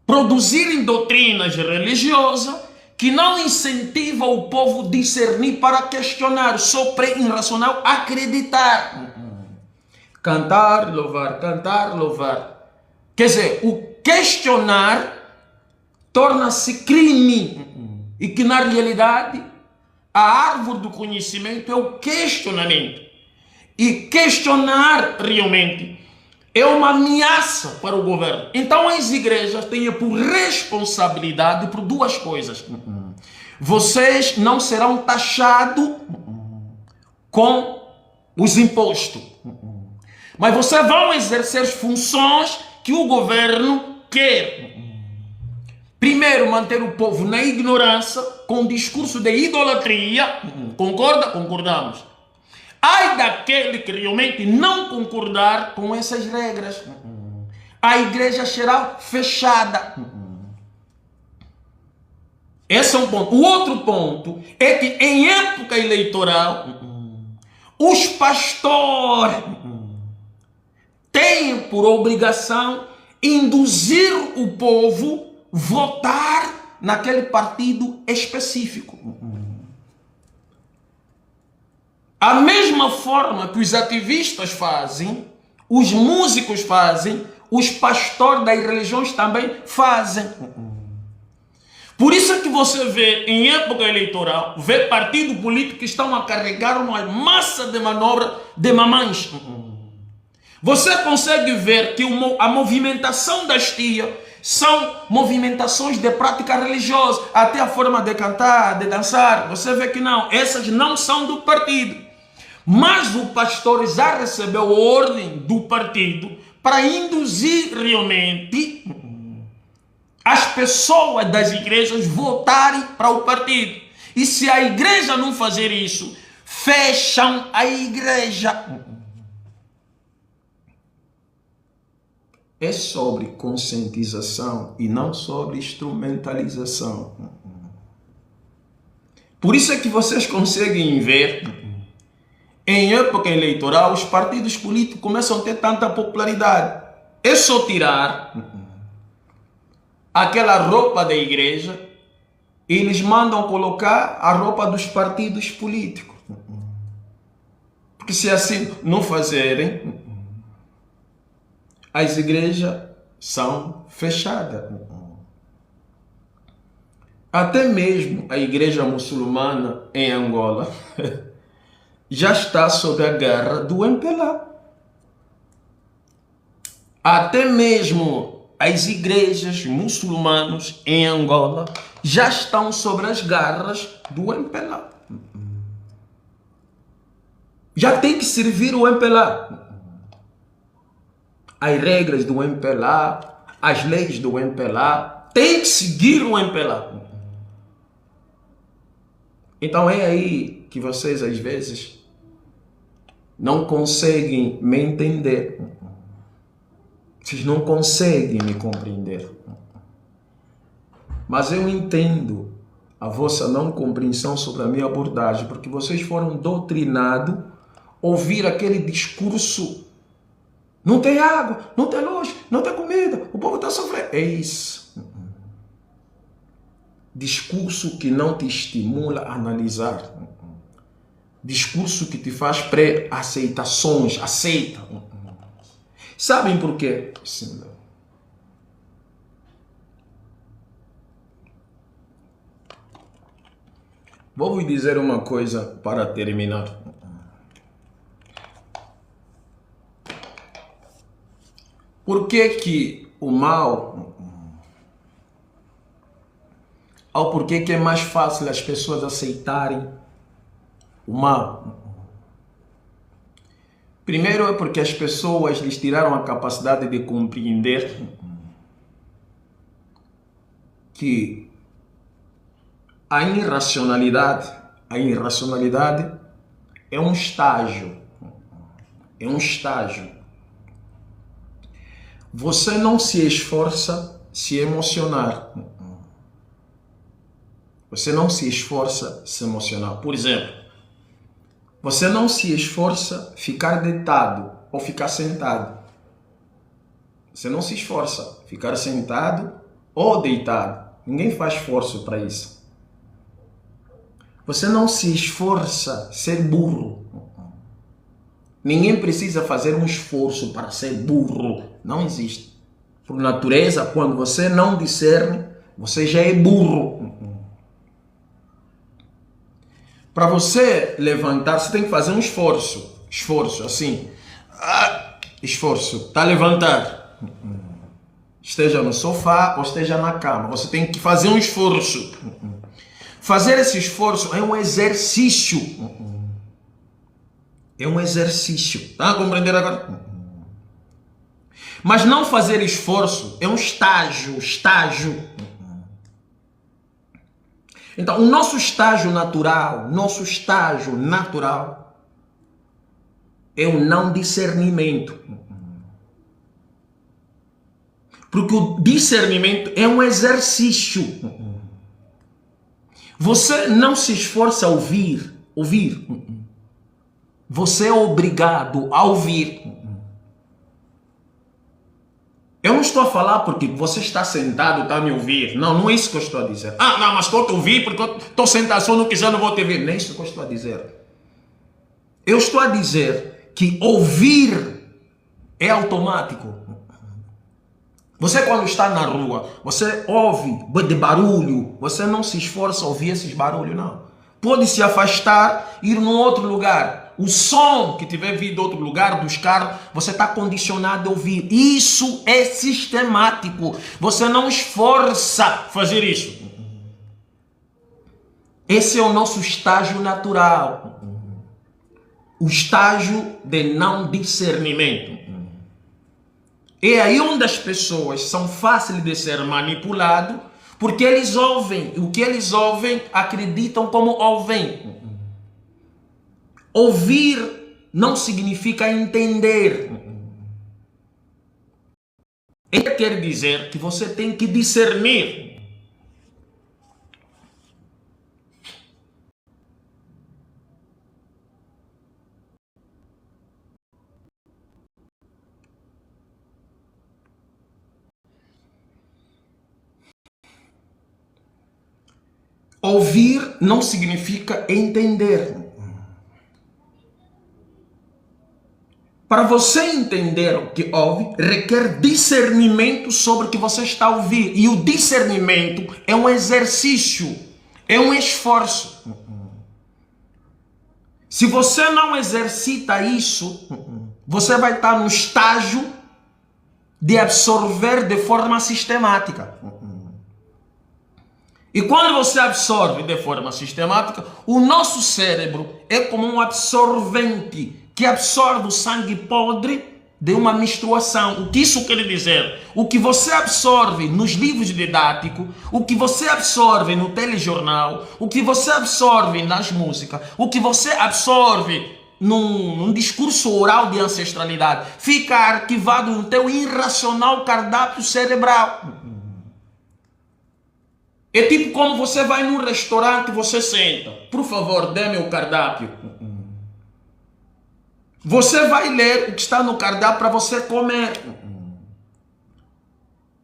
Produzirem doutrinas religiosas que não incentivam o povo a discernir para questionar, só pré-irracional acreditar. Cantar, louvar. Quer dizer, o questionar torna-se crime. E que na realidade a árvore do conhecimento é o questionamento. E questionar realmente é uma ameaça para o governo. Então as igrejas têm por responsabilidade por duas coisas. Vocês não serão taxados com os impostos, mas vocês vão exercer as funções que o governo quer. Primeiro, manter o povo na ignorância, com discurso de idolatria. Concorda? Concordamos. Ai daquele que realmente não concordar com essas regras. A igreja será fechada. Esse é um ponto. O outro ponto é que em época eleitoral, os pastores têm por obrigação induzir o povo a votar naquele partido específico. A mesma forma que os ativistas fazem, os músicos fazem, os pastores das religiões também fazem. Por isso é que você vê em época eleitoral, vê partido político que estão a carregar uma massa de manobra de mamães. Você consegue ver que a movimentação das tias são movimentações de prática religiosa, até a forma de cantar, de dançar. Você vê que não, essas não são do partido. Mas o pastor já recebeu ordem do partido para induzir realmente as pessoas das igrejas votarem para o partido. E se a igreja não fazer isso, fecham a igreja. É sobre conscientização e não sobre instrumentalização. Por isso é que vocês conseguem ver, em época eleitoral, os partidos políticos começam a ter tanta popularidade. É só tirar aquela roupa da igreja e eles mandam colocar a roupa dos partidos políticos. Porque se assim não fazerem, as igrejas são fechadas. Até mesmo a igreja muçulmana em Angola já está sob a garra do MPLA. Até mesmo as igrejas muçulmanas em Angola já estão sobre as garras do MPLA. Já tem que servir o MPLA. As regras do MPLA, as leis do MPLA, tem que seguir o MPLA. Então é aí que vocês às vezes não conseguem me entender. Vocês não conseguem me compreender. Mas eu entendo a vossa não compreensão sobre a minha abordagem, porque vocês foram doutrinados a ouvir aquele discurso Não tem água, não tem luz, não tem comida, o povo está sofrendo. É isso. Discurso que não te estimula a analisar. Discurso que te faz pré-aceitações. Aceita. Sabem por quê? Sim. Vou vos dizer uma coisa para terminar. Por que o mal, ou por que é mais fácil as pessoas aceitarem o mal? Primeiro é porque as pessoas lhes tiraram a capacidade de compreender que a irracionalidade é um estágio. É um estágio. Você não se esforça se emocionar. Você não se esforça se emocionar. Por exemplo, você não se esforça ficar deitado ou ficar sentado. Você não se esforça ficar sentado ou deitado. Ninguém faz esforço para isso. Você não se esforça ser burro. Ninguém precisa fazer um esforço para ser burro. Não existe. Por natureza, quando você não discerne, você já é burro. Para você levantar, você tem que fazer um esforço. Esforço, assim. Esforço. Está a levantar. Esteja no sofá ou esteja na cama. Você tem que fazer um esforço. Fazer esse esforço é um exercício. É um exercício. Está a compreender agora? Mas não fazer esforço é um estágio. Então, o nosso estágio natural é o não discernimento. Porque o discernimento é um exercício. Você não se esforça a ouvir. Você é obrigado a ouvir. Eu não estou a falar porque você está sentado, está a me ouvir. Não é isso que eu estou a dizer. Não, mas estou a te ouvir porque eu estou sentado, se eu não quiser não vou te ouvir. Não é isso que eu estou a dizer. Eu estou a dizer que ouvir é automático. Você quando está na rua, você ouve de barulho, você não se esforça a ouvir esses barulhos, não. Pode se afastar, ir num outro lugar. O som que tiver vindo de outro lugar, dos carros, você está condicionado a ouvir. Isso é sistemático. Você não esforça fazer isso. Esse é o nosso estágio natural. O estágio de não discernimento. É aí onde as pessoas são fáceis de ser manipuladas, porque eles ouvem. O que eles ouvem, acreditam como ouvem. Ouvir não significa entender. Quer dizer que você tem que discernir. Ouvir não significa entender. Para você entender o que ouve, requer discernimento sobre o que você está a ouvir. E o discernimento é um exercício, é um esforço. Se você não exercita isso, você vai estar no estágio de absorver de forma sistemática. E quando você absorve de forma sistemática, o nosso cérebro é como um absorvente que absorve o sangue podre de uma menstruação. O que isso quer dizer? O que você absorve nos livros didáticos, o que você absorve no telejornal, o que você absorve nas músicas, o que você absorve num discurso oral de ancestralidade, fica arquivado no teu irracional cardápio cerebral. É tipo como você vai num restaurante e você senta. Por favor, dê-me o cardápio. Você vai ler o que está no cardápio para você comer.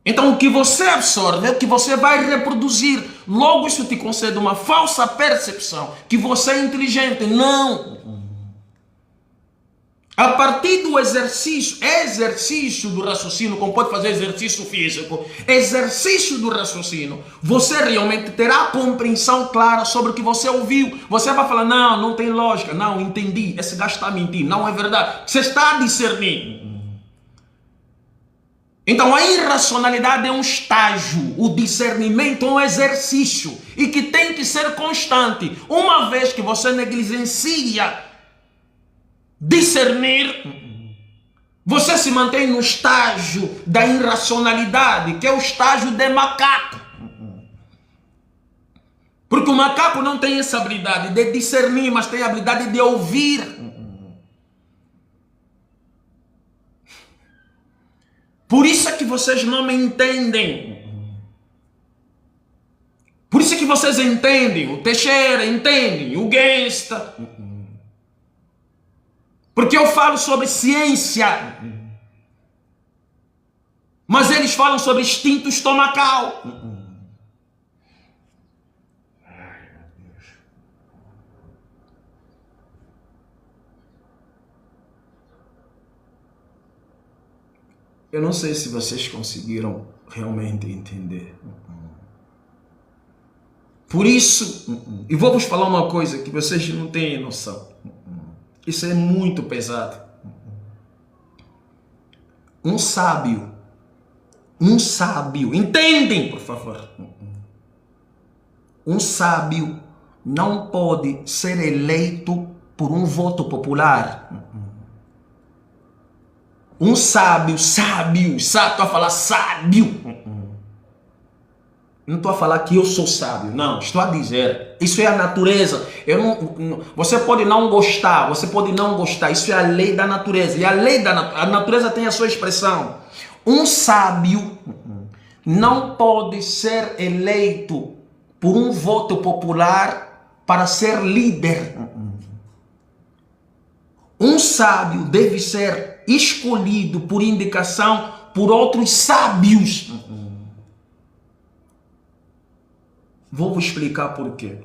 Então o que você absorve é o que você vai reproduzir. Logo isso te concede uma falsa percepção que você é inteligente. Não. A partir do exercício do raciocínio, como pode fazer exercício físico, exercício do raciocínio, você realmente terá compreensão clara sobre o que você ouviu. Você vai falar, não, não tem lógica, não, entendi, esse gajo está mentindo, não é verdade. Você está a discernir. Então a irracionalidade é um estágio, o discernimento é um exercício e que tem que ser constante. Uma vez que você negligencia discernir, você se mantém no estágio da irracionalidade, que é o estágio de macaco. Porque o macaco não tem essa habilidade de discernir, mas tem a habilidade de ouvir. Por isso é que vocês não me entendem. Por isso é que vocês entendem o Teixeira, entendem o Gangsta. Porque eu falo sobre ciência, mas eles falam sobre instinto estomacal. Ai, meu Deus. Eu não sei se vocês conseguiram realmente entender. Por isso, e vou vos falar uma coisa que vocês não têm noção. Isso é muito pesado. Um sábio, entendem, por favor. Um sábio não pode ser eleito por um voto popular. Um sábio, estou a falar sábio. Não estou a falar que eu sou sábio, não, estou a dizer, isso é a natureza. Você pode não gostar, isso é a lei da natureza. E a natureza tem a sua expressão. Um sábio não pode ser eleito por um voto popular para ser líder. Um sábio deve ser escolhido por indicação por outros sábios. Vou vos explicar por quê.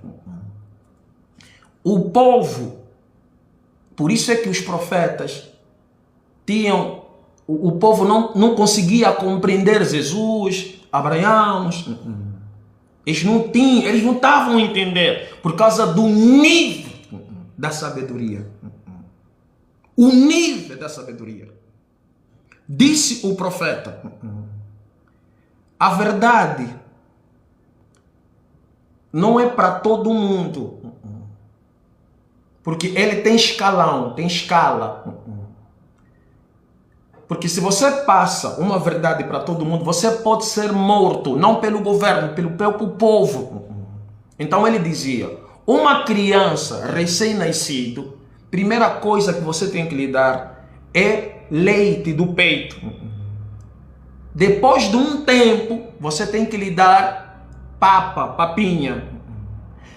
O povo, por isso é que os profetas tinham, o povo não conseguia compreender Jesus, Abraão, eles não estavam a entender, por causa do nível da sabedoria. O nível da sabedoria. Disse o profeta, a verdade não é para todo mundo, porque ele tem escalão, tem escala. Porque se você passa uma verdade para todo mundo, você pode ser morto, não pelo governo, pelo próprio povo. Então ele dizia, uma criança recém-nascido, primeira coisa que você tem que lhe dar é leite do peito. Depois de um tempo, você tem que lhe dar papinha.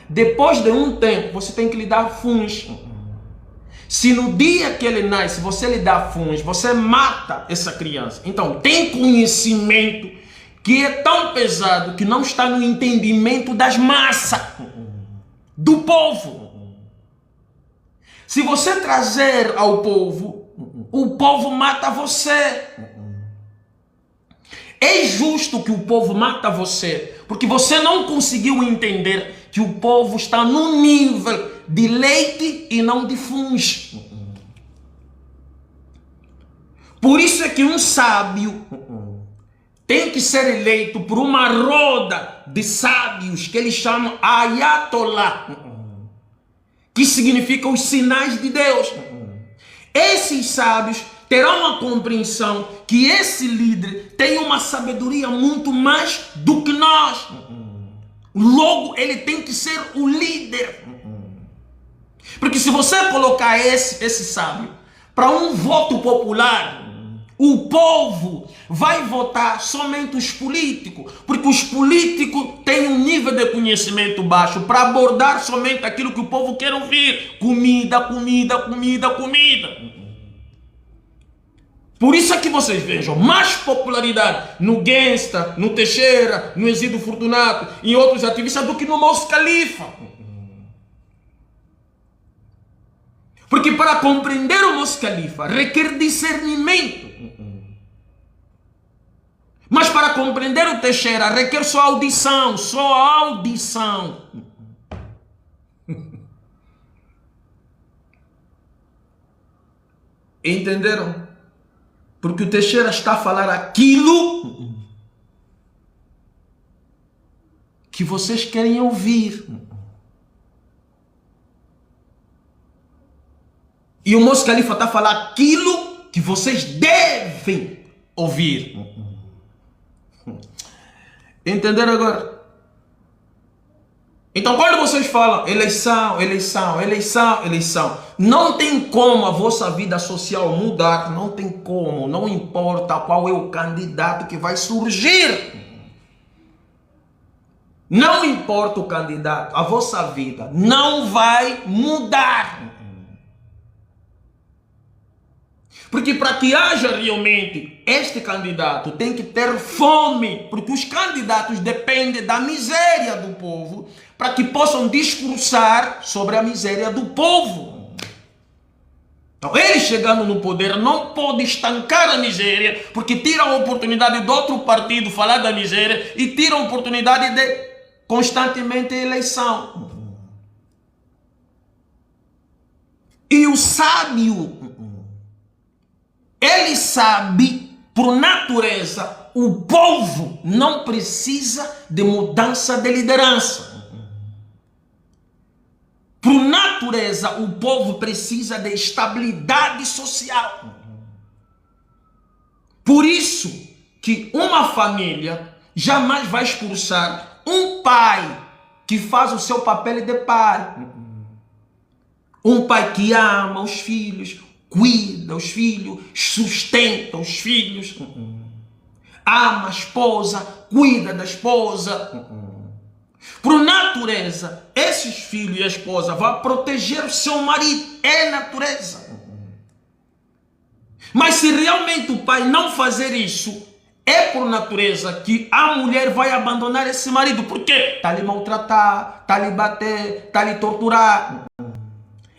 Depois de um tempo, você tem que lhe dar funs. Se no dia que ele nasce, você lhe dá funs, você mata essa criança. Então, tem conhecimento que é tão pesado que não está no entendimento das massas, do povo. Se você trazer ao povo, o povo mata você. É justo que o povo mata você, porque você não conseguiu entender que o povo está no nível de leite e não de funs. Por isso é que um sábio tem que ser eleito por uma roda de sábios que eles chamam Ayatollah, que significa os sinais de Deus. Esses sábios terão a compreensão que esse líder tem uma sabedoria muito mais do que nós. Logo, ele tem que ser o líder. Porque se você colocar esse sábio para um voto popular, o povo vai votar somente os políticos, porque os políticos têm um nível de conhecimento baixo para abordar somente aquilo que o povo quer ouvir. Comida, comida, comida, comida. Por isso é que vocês vejam mais popularidade no Gangsta, no Teixeira, no Exídio Fortunato e em outros ativistas do que no Mos Khalifa. Porque para compreender o Mos Khalifa requer discernimento. Mas para compreender o Teixeira requer só audição, só audição. Entenderam? Porque o Teixeira está a falar aquilo que vocês querem ouvir. E o Mos Khalifa está a falar aquilo que vocês devem ouvir. Entenderam agora? Então quando vocês falam eleição, eleição, eleição, eleição, não tem como a vossa vida social mudar, não tem como, não importa qual é o candidato que vai surgir. Não importa o candidato, a vossa vida não vai mudar. Porque para que haja realmente este candidato tem que ter fome, porque os candidatos dependem da miséria do povo para que possam discursar sobre a miséria do povo. Então, ele chegando no poder não pode estancar a miséria, porque tira a oportunidade do outro partido falar da miséria e tira a oportunidade de constantemente eleição. E o sábio, ele sabe, por natureza, o povo não precisa de mudança de liderança. Por natureza, o povo precisa de estabilidade social. Por isso que uma família jamais vai expulsar um pai que faz o seu papel de pai. Um pai que ama os filhos, cuida os filhos, sustenta os filhos, ama a esposa, cuida da esposa. Por natureza, esses filhos e a esposa vão proteger o seu marido, é natureza. Mas se realmente o pai não fazer isso, é por natureza que a mulher vai abandonar esse marido, porque está lhe maltratar, está lhe bater, está lhe torturar.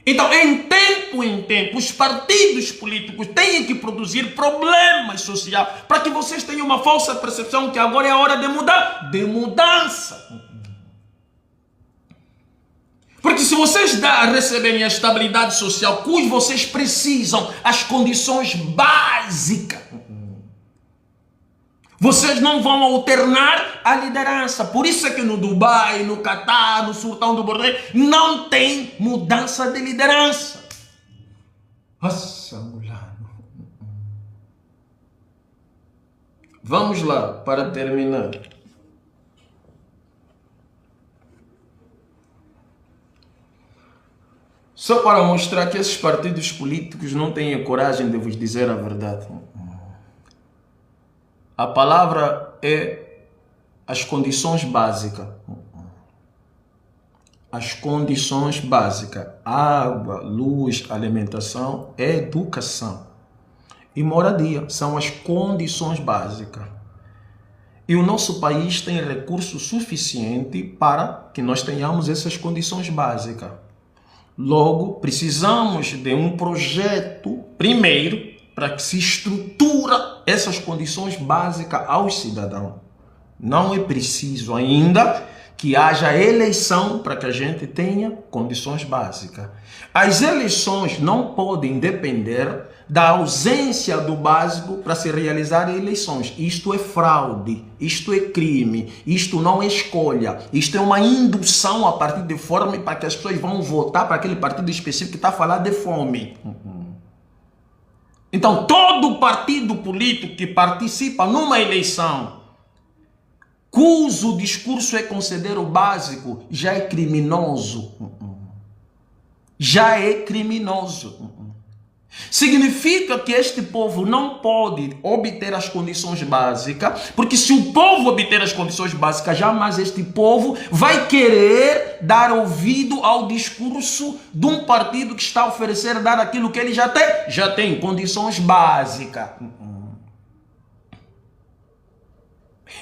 Então, em tempo, os partidos políticos têm que produzir problemas sociais para que vocês tenham uma falsa percepção que agora é a hora de mudar, de mudança. Porque se vocês receberem a estabilidade social cujo vocês precisam, as condições básicas, vocês não vão alternar a liderança. Por isso é que no Dubai, no Catar, no Sultão do Bordeio, não tem mudança de liderança. Nossa, mulano. Vamos lá, para terminar. Só para mostrar que esses partidos políticos não têm coragem de vos dizer a verdade. A palavra é as condições básicas. As condições básicas. Água, luz, alimentação, educação e moradia. São as condições básicas. E o nosso país tem recurso suficiente para que nós tenhamos essas condições básicas. Logo, precisamos de um projeto, primeiro, para que se estrutura essas condições básicas aos cidadãos. Não é preciso ainda que haja eleição para que a gente tenha condições básicas. As eleições não podem depender da ausência do básico para se realizar eleições. Isto é fraude, isto é crime, isto não é escolha, isto é uma indução a partir de fome para que as pessoas vão votar para aquele partido específico que está a falar de fome. Então, todo partido político que participa numa eleição, cujo discurso é conceder o básico, já é criminoso. Já é criminoso. Significa que este povo não pode obter as condições básicas, porque se o povo obter as condições básicas, jamais este povo vai querer dar ouvido ao discurso de um partido que está a oferecer dar aquilo que ele já tem condições básicas.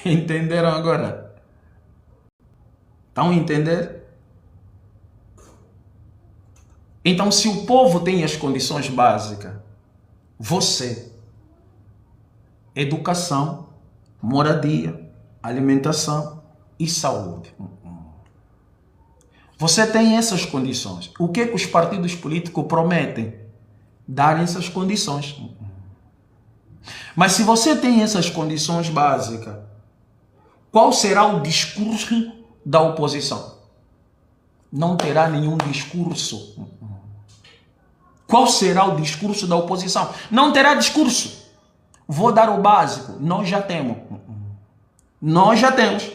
Entenderam agora? Estão a entender? Então, se o povo tem as condições básicas, você, educação, moradia, alimentação e saúde. Você tem essas condições. O que os partidos políticos prometem? Dar essas condições. Mas se você tem essas condições básicas, qual será o discurso da oposição? Não terá nenhum discurso. Qual será o discurso da oposição? Não terá discurso. Vou dar o básico. Nós já temos. Nós já temos.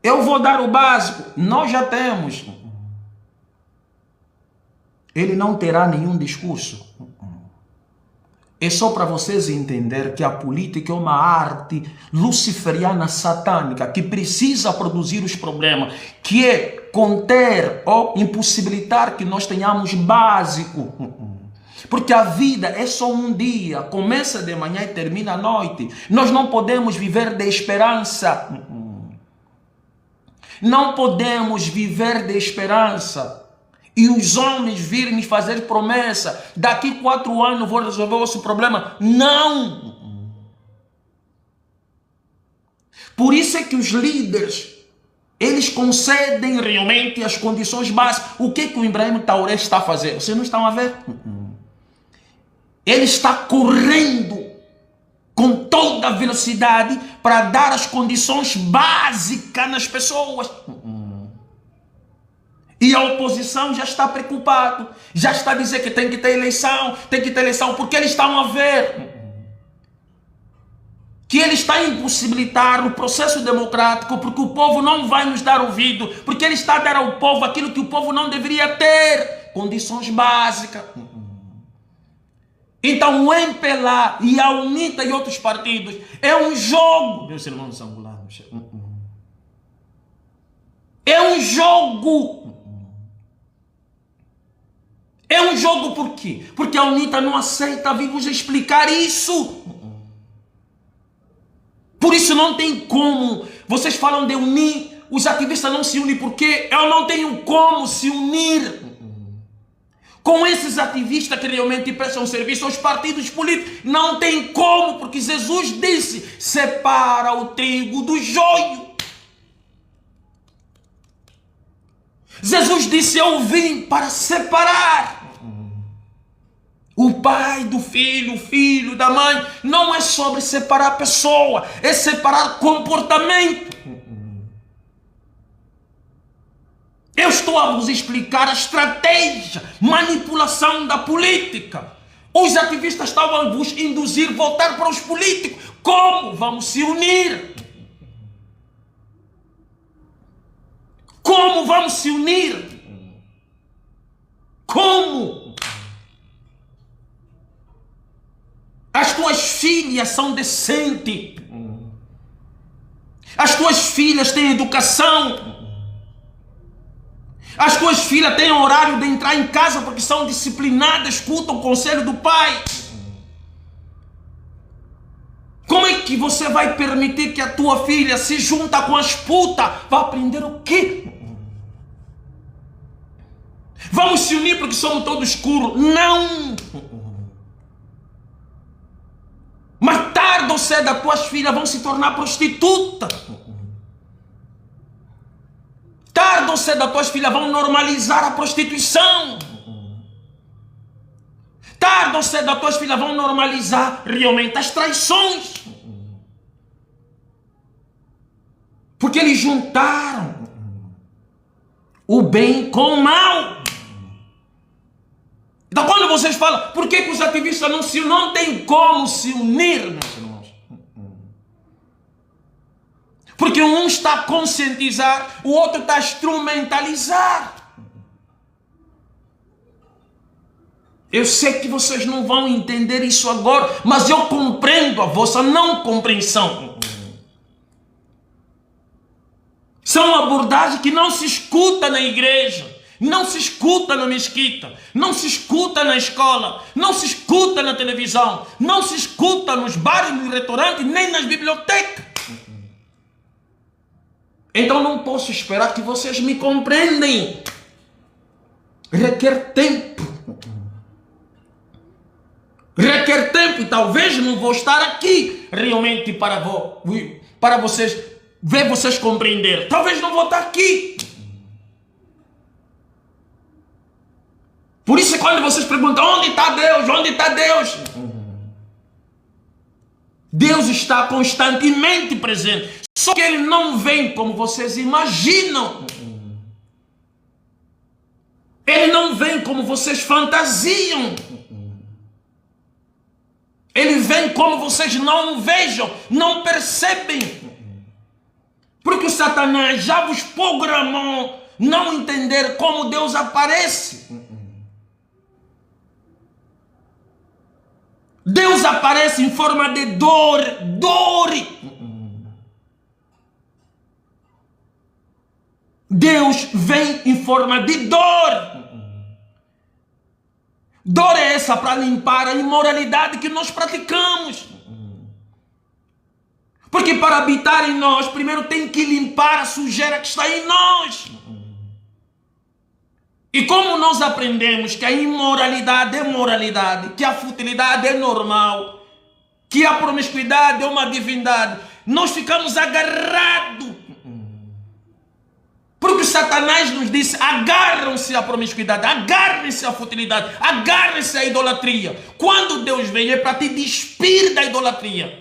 Eu vou dar o básico. Nós já temos. Ele não terá nenhum discurso. É só para vocês entenderem que a política é uma arte luciferiana satânica que precisa produzir os problemas, que é conter ou impossibilitar que nós tenhamos básico. Porque a vida é só um dia, começa de manhã e termina à noite. Nós não podemos viver de esperança. Não podemos viver de esperança. E os homens virem fazer promessa, daqui 4 anos vou resolver o vosso problema. Não! Por isso é que os líderes, eles concedem realmente as condições básicas. O que o Ibrahim Traoré está fazendo? Vocês não estão a ver? Ele está correndo com toda a velocidade para dar as condições básicas nas pessoas. E a oposição já está preocupado, já está a dizer que tem que ter eleição, porque eles estão a ver que ele está a impossibilitar o processo democrático, porque o povo não vai nos dar ouvido, porque ele está a dar ao povo aquilo que o povo não deveria ter, condições básicas. Então o MPLA e a UNITA e outros partidos é um jogo, meus irmãos angolanos, é um jogo. É um jogo por quê? Porque a UNITA não aceita vir-vos explicar isso. Por isso não tem como. Vocês falam de unir, os ativistas não se unem porque eu não tenho como se unir com esses ativistas que realmente prestam serviço aos partidos políticos. Não tem como, porque Jesus disse, separa o trigo do joio. Jesus disse, eu vim para separar o pai do filho, o filho da mãe. Não é sobre separar a pessoa, é separar comportamento. Eu estou a vos explicar a estratégia, manipulação da política. Os ativistas estavam a vos induzir a voltar para os políticos. Como vamos se unir? Como vamos se unir? Como? As tuas filhas são decentes. As tuas filhas têm educação. As tuas filhas têm horário de entrar em casa porque são disciplinadas, escutam o conselho do pai. Como é que você vai permitir que a tua filha se junta com as putas? Vai aprender o quê? Vamos se unir porque somos todos escuros. Não! Mas tarde ou cedo as tuas filhas vão se tornar prostitutas. Tarde ou cedo as tuas filhas vão normalizar a prostituição. Tarde ou cedo as tuas filhas vão normalizar realmente as traições. Porque eles juntaram o bem com o mal. Então quando vocês falam, por que os ativistas não se unem? Não tem como se unir, meus irmãos. Porque um está a conscientizar, o outro está a instrumentalizar. Eu sei que vocês não vão entender isso agora, mas eu compreendo a vossa não compreensão. São abordagens que não se escuta na igreja, não se escuta na mesquita, não se escuta na escola, não se escuta na televisão, não se escuta nos bares, nos restaurantes, nem nas bibliotecas. Então não posso esperar que vocês me compreendem. Requer tempo. Requer tempo e talvez não vou estar aqui realmente para vocês ver vocês compreender. Talvez não vou estar aqui. Por isso quando vocês perguntam onde está Deus, onde está Deus? Deus está constantemente presente. Só que Ele não vem como vocês imaginam. Ele não vem como vocês fantasiam. Ele vem como vocês não vejam, não percebem. Porque o Satanás já vos programou não entender como Deus aparece. Deus aparece em forma de dor. Deus vem em forma de dor. Dor é essa para limpar a imoralidade que nós praticamos. Porque para habitar em nós, primeiro tem que limpar a sujeira que está em nós. E como nós aprendemos que a imoralidade é moralidade, que a futilidade é normal, que a promiscuidade é uma divindade, nós ficamos agarrados. Porque Satanás nos disse, agarram-se à promiscuidade, agarrem-se à futilidade, agarrem-se à idolatria. Quando Deus vem é para te despir da idolatria.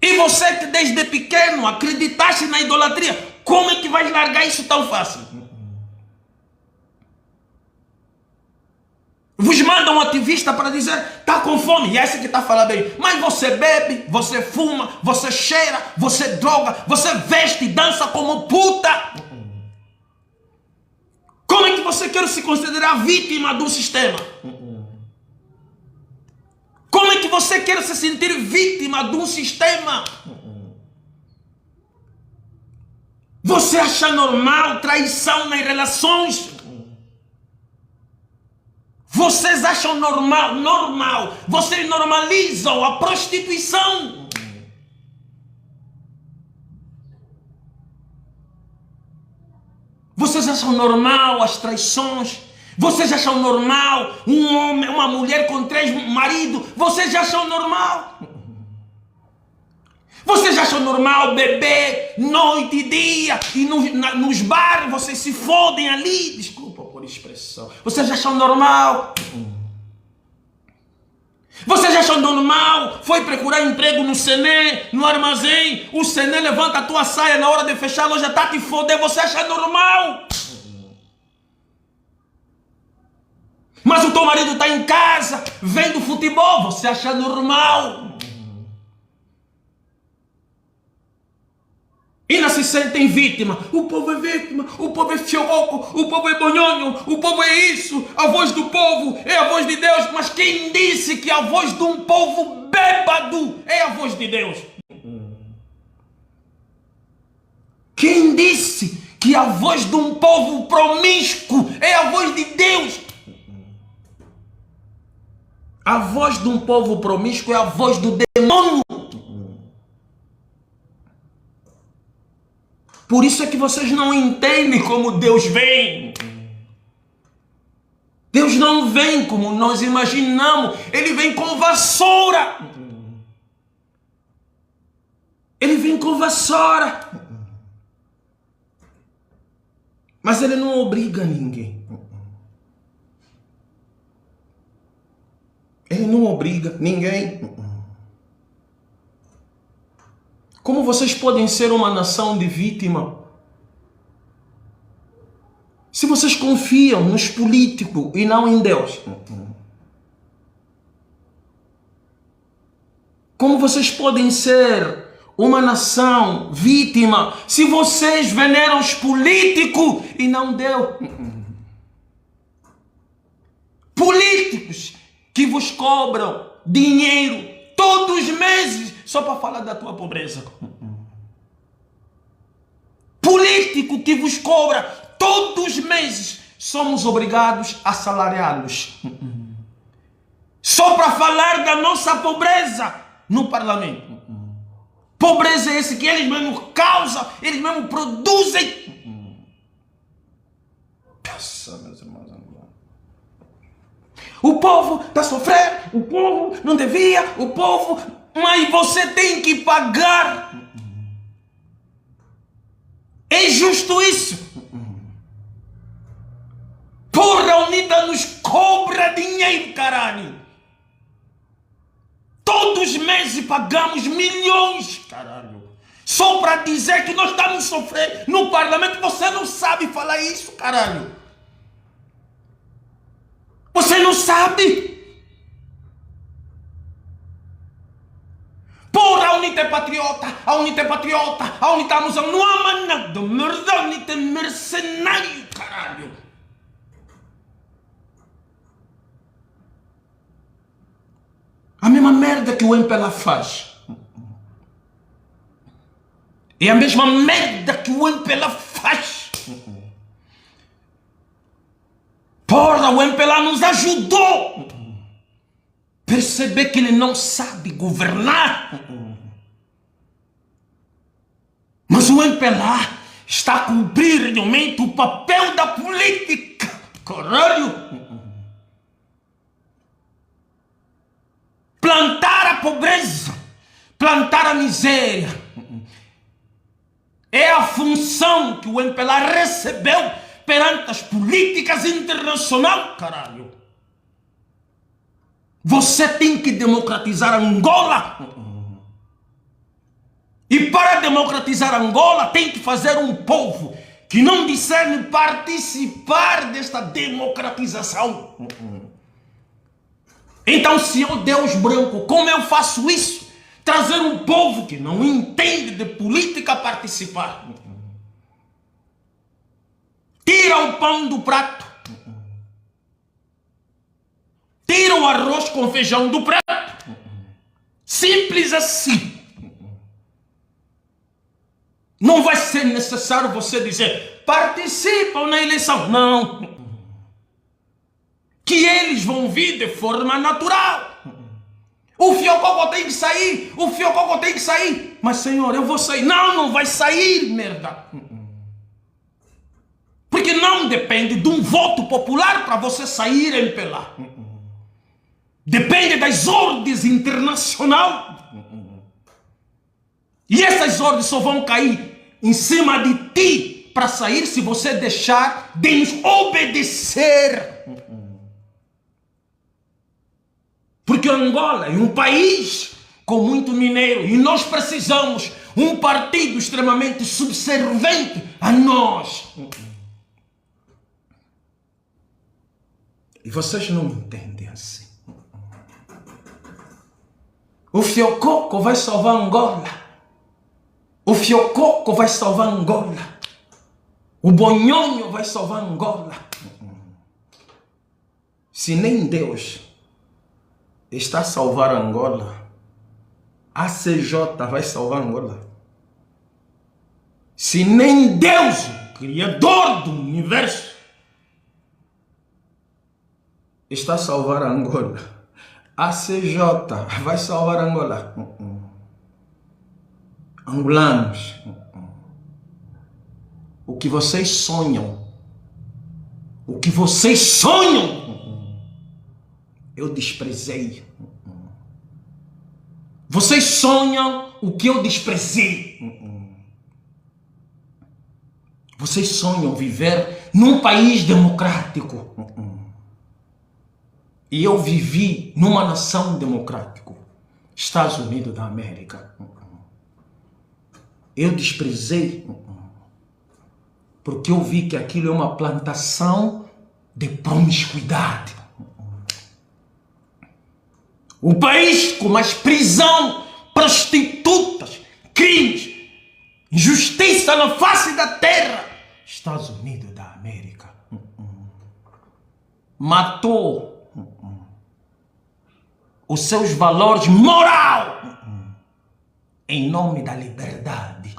E você que desde pequeno acreditaste na idolatria, como é que vais largar isso tão fácil? Vos manda um ativista para dizer, está com fome, e esse que está falando aí, mas você bebe, você fuma, você cheira, você droga, você veste e dança como puta. Como é que você quer se considerar vítima do sistema? Como é que você quer se sentir vítima de um sistema? Você acha normal traição nas relações? Vocês acham normal, vocês normalizam a prostituição. Vocês acham normal as traições? Vocês acham normal um homem, uma mulher com 3 maridos? Vocês acham normal? Vocês acham normal beber noite e dia e nos bares vocês se fodem ali? Desculpa por expressão. Vocês acham normal? Vocês acham normal? Foi procurar emprego no Sené, no armazém, o Sené levanta a tua saia na hora de fechar a loja, tá te foder, você acha normal? Mas o teu marido está em casa, vendo futebol, você acha normal? E ainda se sentem vítima. O povo é vítima, o povo é fioco, o povo é bonhonho, o povo é isso. A voz do povo é a voz de Deus. Mas quem disse que a voz de um povo bêbado é a voz de Deus? Quem disse que a voz de um povo promíscuo é a voz de Deus? A voz de um povo promíscuo é a voz do demônio. Por isso é que vocês não entendem como Deus vem. Deus não vem como nós imaginamos. Ele vem com vassoura. Ele vem com vassoura. Mas ele não obriga ninguém. Ele não obriga ninguém. Como vocês podem ser uma nação de vítima? Se vocês confiam nos políticos e não em Deus. Como vocês podem ser uma nação vítima se vocês veneram os políticos e não Deus? Político políticos que vos cobram dinheiro todos os meses só para falar da tua pobreza. Político que vos cobra todos os meses, somos obrigados a salariá-los. Só para falar da nossa pobreza no parlamento. Pobreza é esse que eles mesmos causam, eles mesmos produzem. Nossa, meus irmãos. O povo está sofrendo, o povo não devia, o povo... Mas você tem que pagar. É justo isso? Porra, a UNITA nos cobra dinheiro, caralho. Todos os meses pagamos milhões, caralho. Só para dizer que nós estamos sofrendo no parlamento. Você não sabe falar isso, caralho. Você não sabe? Porra, a UNITA é patriota, a UNITA é patriota, a UNITA não ama nada, merda, a UNITA é mercenário, caralho. A mesma merda que o MPLA faz. É a mesma merda que o MPLA faz. Porra, o MPLA nos ajudou a perceber que ele não sabe governar. Mas o MPLA está a cumprir realmente o papel da política. Caralho! Plantar a pobreza, plantar a miséria. É a função que o MPLA recebeu perante as políticas internacionais, caralho. Você tem que democratizar Angola. E para democratizar Angola, tem que fazer um povo que não discerne participar desta democratização. Então, se eu, Deus branco, como eu faço isso? Trazer um povo que não entende de política a participar. Tira o pão do prato. Tira o arroz com feijão do prato. Simples assim. Não vai ser necessário você dizer, participam na eleição. Não. Que eles vão vir de forma natural. O Fiococo tem que sair, o Fiococo tem que sair. Mas, Senhor, eu vou sair. Não, não vai sair, merda. Porque não depende de um voto popular para você sair em MPLA. Depende das ordens internacionais. E essas ordens só vão cair em cima de ti para sair se você deixar de nos obedecer. Porque Angola é um país com muito mineiro e nós precisamos um partido extremamente subserviente a nós. E vocês não entendem assim. O Fiococo vai salvar Angola. O Fiococo vai salvar Angola. O Bonhonho vai salvar Angola. Se nem Deus está a salvar Angola, a CJ vai salvar Angola. Se nem Deus, o Criador do Universo, está a salvar Angola, a CJ vai salvar Angola. Angolanos, o que vocês sonham, eu desprezei. Vocês sonham o que eu desprezei. Vocês sonham viver num país democrático. E eu vivi numa nação democrática, Estados Unidos da América. Eu desprezei porque eu vi que aquilo é uma plantação de promiscuidade. O país com mais prisão, prostitutas, crimes, injustiça na face da terra. Estados Unidos da América. Matou os seus valores moral em nome da liberdade.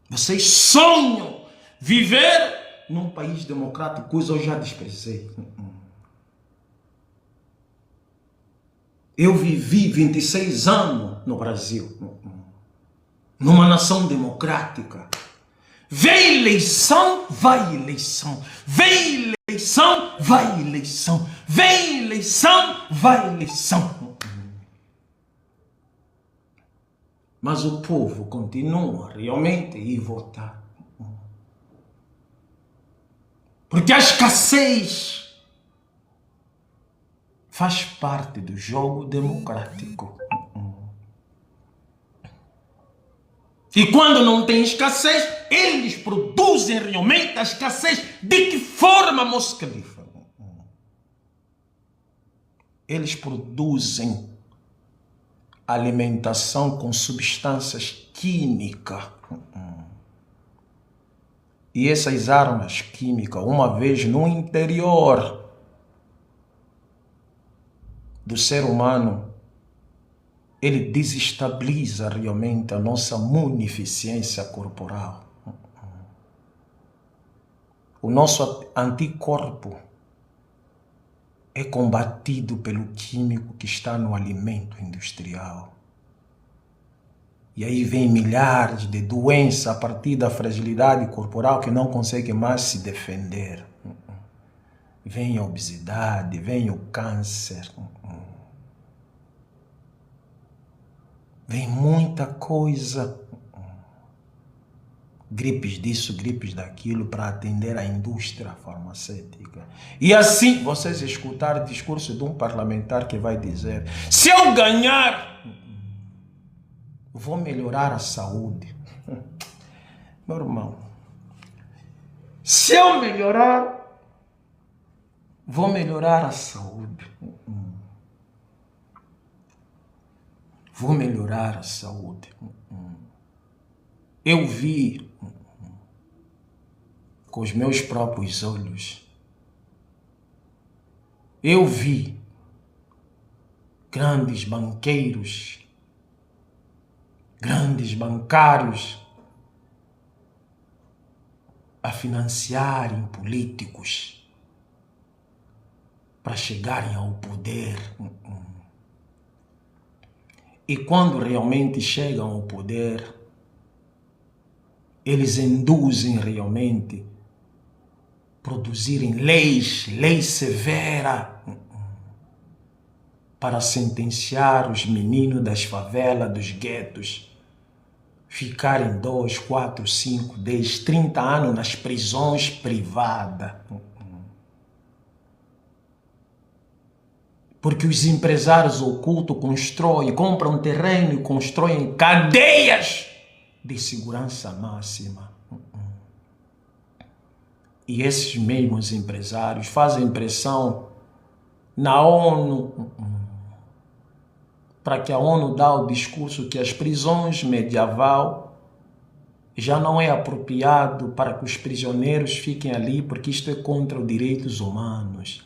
Vocês sonham viver num país democrático, coisa eu já desprezei. Eu vivi 26 anos no Brasil, numa nação democrática. Vem eleição, vai eleição. Vem eleição, vai eleição. Vem eleição, vai eleição. Mas o povo continua realmente a ir votar. Porque a escassez faz parte do jogo democrático. E quando não tem escassez, eles produzem realmente a escassez. De que forma, Mos Khalifa? Eles produzem alimentação com substâncias químicas. E essas armas químicas, uma vez no interior do ser humano, ele desestabiliza realmente a nossa munificência corporal. O nosso anticorpo é combatido pelo químico que está no alimento industrial. E aí vem milhares de doenças a partir da fragilidade corporal que não consegue mais se defender. Vem a obesidade, vem o câncer. Vem muita coisa. Gripes disso, gripes daquilo, para atender a indústria farmacêutica. E assim, vocês escutaram o discurso de um parlamentar que vai dizer: se eu ganhar, vou melhorar a saúde. Meu irmão, se eu melhorar, vou melhorar a saúde. Vou melhorar a saúde. Eu vi com os meus próprios olhos. Eu vi grandes banqueiros, grandes bancários a financiarem políticos para chegarem ao poder. E quando realmente chegam ao poder, eles induzem realmente produzirem leis severas para sentenciar os meninos das favelas, dos guetos, ficarem 2, 4, 5, 10, 30 anos nas prisões privadas. Porque os empresários ocultos constroem, compram terreno e constroem cadeias de segurança máxima. E esses mesmos empresários fazem pressão na ONU para que a ONU dê o discurso que as prisões medieval já não é apropriado para que os prisioneiros fiquem ali, porque isto é contra os direitos humanos.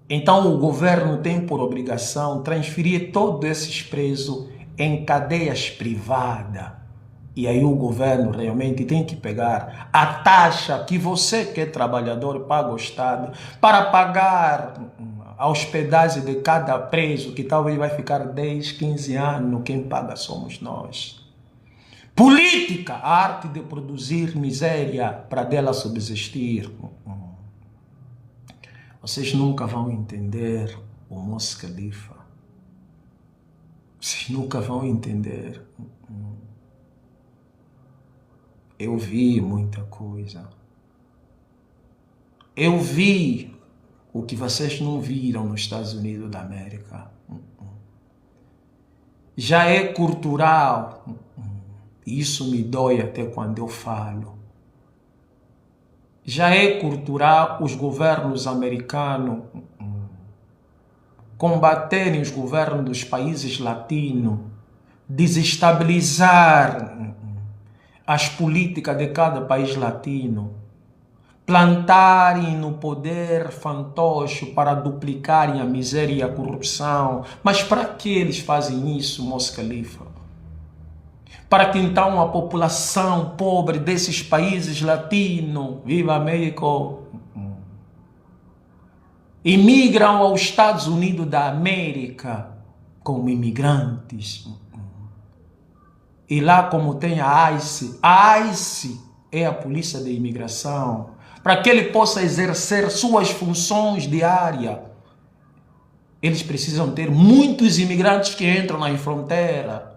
Então o governo tem por obrigação transferir todos esses presos em cadeias privadas. E aí o governo realmente tem que pegar a taxa que você, que é trabalhador, paga ao Estado para pagar a hospedagem de cada preso, que talvez vai ficar 10, 15 anos, quem paga somos nós. Política, a arte de produzir miséria para dela subsistir. Vocês nunca vão entender o Mos Khalifa. Vocês nunca vão entender. Eu vi muita coisa. Eu vi o que vocês não viram nos Estados Unidos da América. Já é cultural. Isso me dói até quando eu falo. Já é cultural os governos americanos combaterem os governos dos países latinos, desestabilizar as políticas de cada país latino, plantarem no poder fantoche para duplicarem a miséria e a corrupção. Mas para que eles fazem isso, Mos Khalifa? Para que então a população pobre desses países latinos, viva México, imigram aos Estados Unidos da América como imigrantes. E lá, como tem a ICE é a polícia de imigração, para que ele possa exercer suas funções diárias. Eles precisam ter muitos imigrantes que entram na fronteira.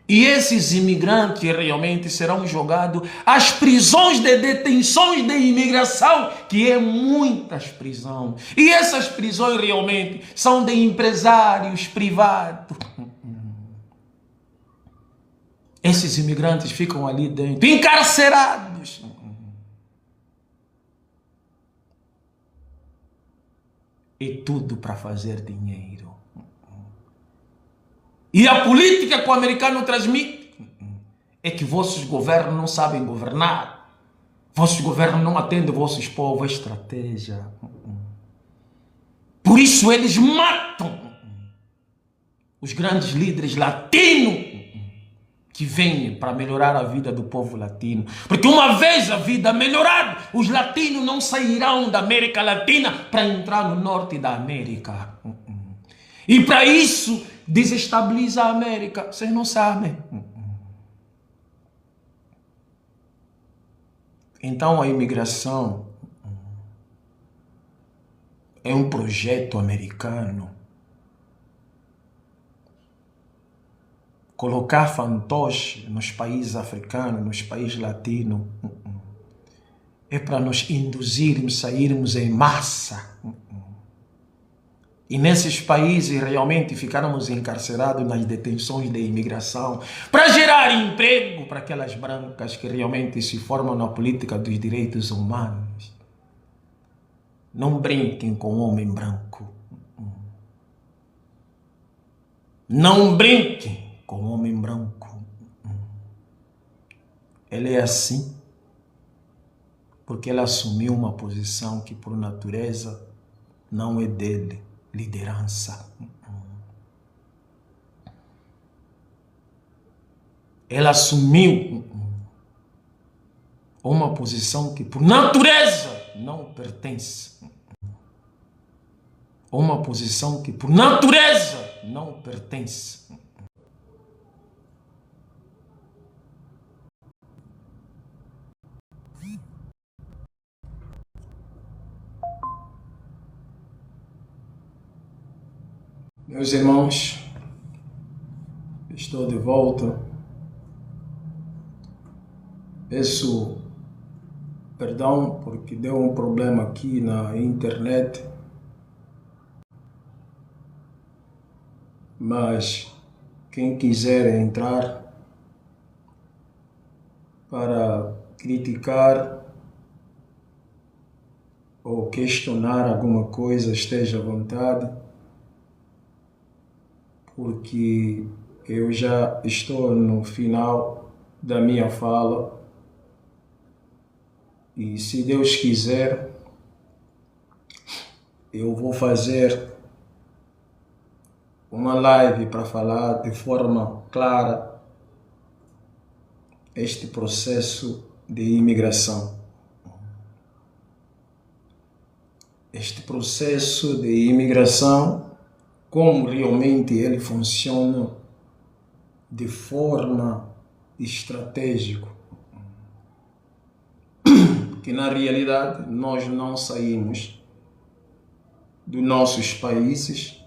E esses imigrantes realmente serão jogados às prisões de detenções de imigração, que é muitas prisões. E essas prisões realmente são de empresários privados. Esses imigrantes ficam ali dentro, encarcerados. E tudo para fazer dinheiro. E a política que o americano transmite é que vossos governos não sabem governar. Vossos governos não atendem vossos povos. É estratégia. Por isso eles matam os grandes líderes latinos que vêm para melhorar a vida do povo latino. Porque uma vez a vida melhorada, os latinos não sairão da América Latina para entrar no norte da América. E para isso, desestabiliza a América. Vocês não sabem. Então a imigração é um projeto americano. Colocar fantoche nos países africanos, nos países latinos, é para nos induzirmos, sairmos em massa. E nesses países realmente ficarmos encarcerados nas detenções de imigração para gerar emprego para aquelas brancas que realmente se formam na política dos direitos humanos. Não brinquem com o homem branco. Não brinquem com o homem branco. Ele é assim porque ele assumiu uma posição que por natureza não é dele. Liderança. Ela assumiu uma posição que por natureza não pertence. Uma posição que por natureza não pertence. Meus irmãos, estou de volta. Peço perdão porque deu um problema aqui na internet, mas quem quiser entrar para criticar ou questionar alguma coisa, esteja à vontade, porque eu já estou no final da minha fala e, se Deus quiser, eu vou fazer uma live para falar de forma clara este processo de imigração. Este processo de imigração, como realmente ele funciona de forma estratégica. Que na realidade nós não saímos dos nossos países,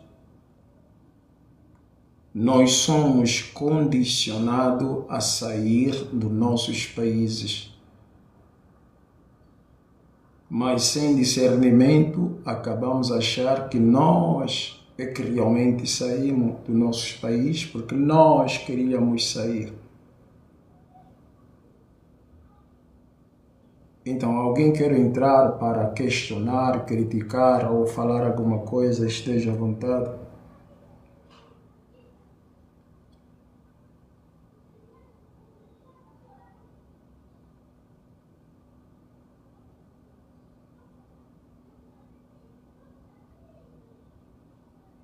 nós somos condicionados a sair dos nossos países. Mas sem discernimento acabamos a achar que nós é que realmente saímos dos nossos países porque nós queríamos sair. Então, alguém quer entrar para questionar, criticar ou falar alguma coisa, esteja à vontade.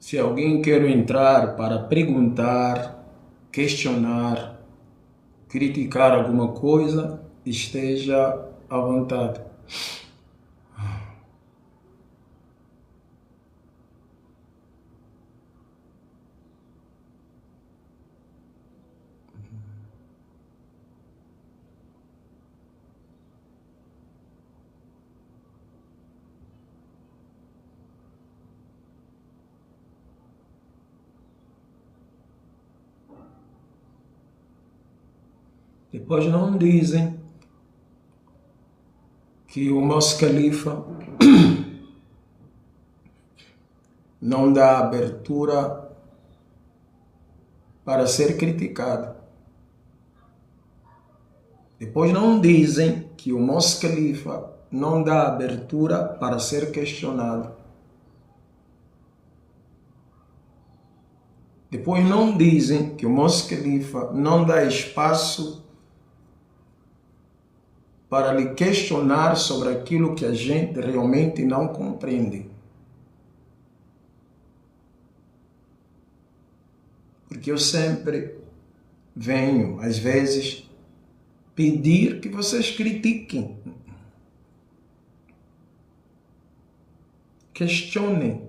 Se alguém quer entrar para perguntar, questionar, criticar alguma coisa, esteja à vontade. Depois não dizem que o nosso califa não dá abertura para ser criticado. Depois não dizem que o nosso califa não dá abertura para ser questionado. Depois não dizem que o nosso califa não dá espaço para lhe questionar sobre aquilo que a gente realmente não compreende. Porque eu sempre venho, às vezes, pedir que vocês critiquem, questionem.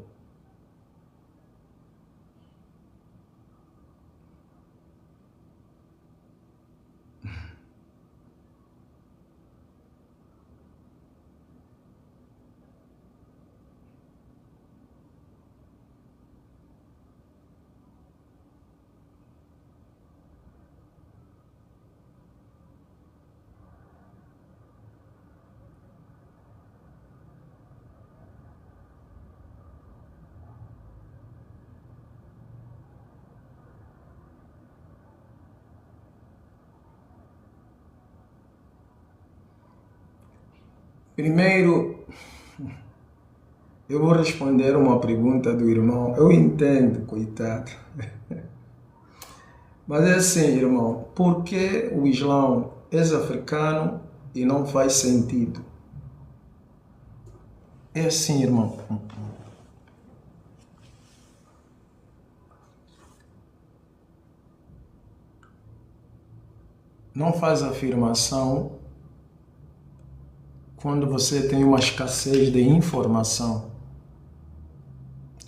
Primeiro, eu vou responder uma pergunta do irmão. Eu entendo, coitado. Mas é assim, irmão, por que o Islã é africano e não faz sentido? É assim, irmão. Não faz afirmação quando você tem uma escassez de informação.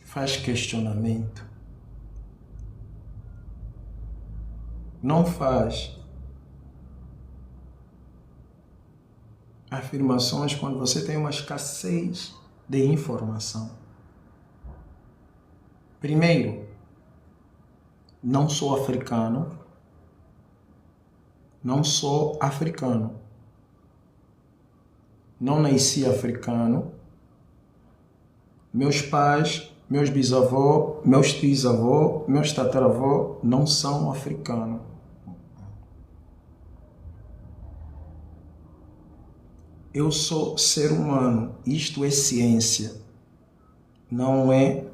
Faz questionamento. Não faz afirmações quando você tem uma escassez de informação. Primeiro, não sou africano. Não sou africano. Não nasci africano. Meus pais, meus bisavós, meus trisavós, meus tataravós não são africanos. Eu sou ser humano. Isto é ciência. Não é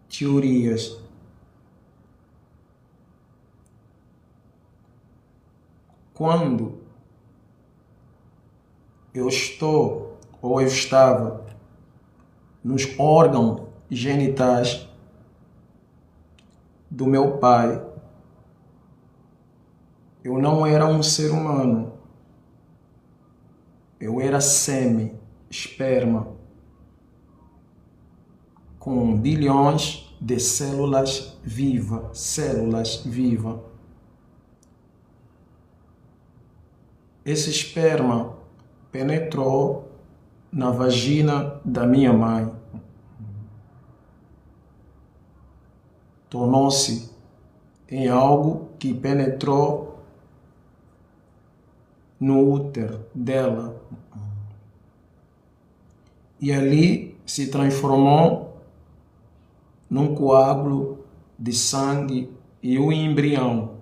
teorias. Quando eu estou ou eu estava nos órgãos genitais do meu pai, eu não era um ser humano. Eu era sêmen, esperma, com bilhões de células vivas, Esse esperma penetrou na vagina da minha mãe. Tornou-se em algo que penetrou no útero dela. E ali se transformou num coágulo de sangue e um embrião.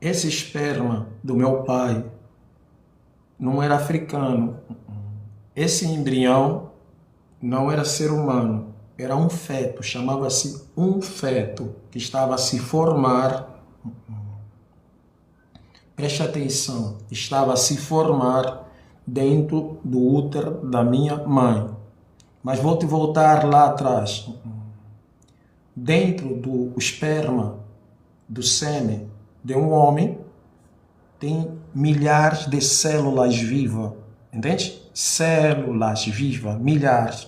Esse esperma do meu pai não era africano. Esse embrião não era ser humano. Era um feto, chamava-se um feto, que estava a se formar. Preste atenção, estava a se formar dentro do útero da minha mãe. Mas vou te voltar lá atrás. Dentro do esperma, do sêmen de um homem, tem milhares de células vivas. Entende? Células vivas, milhares.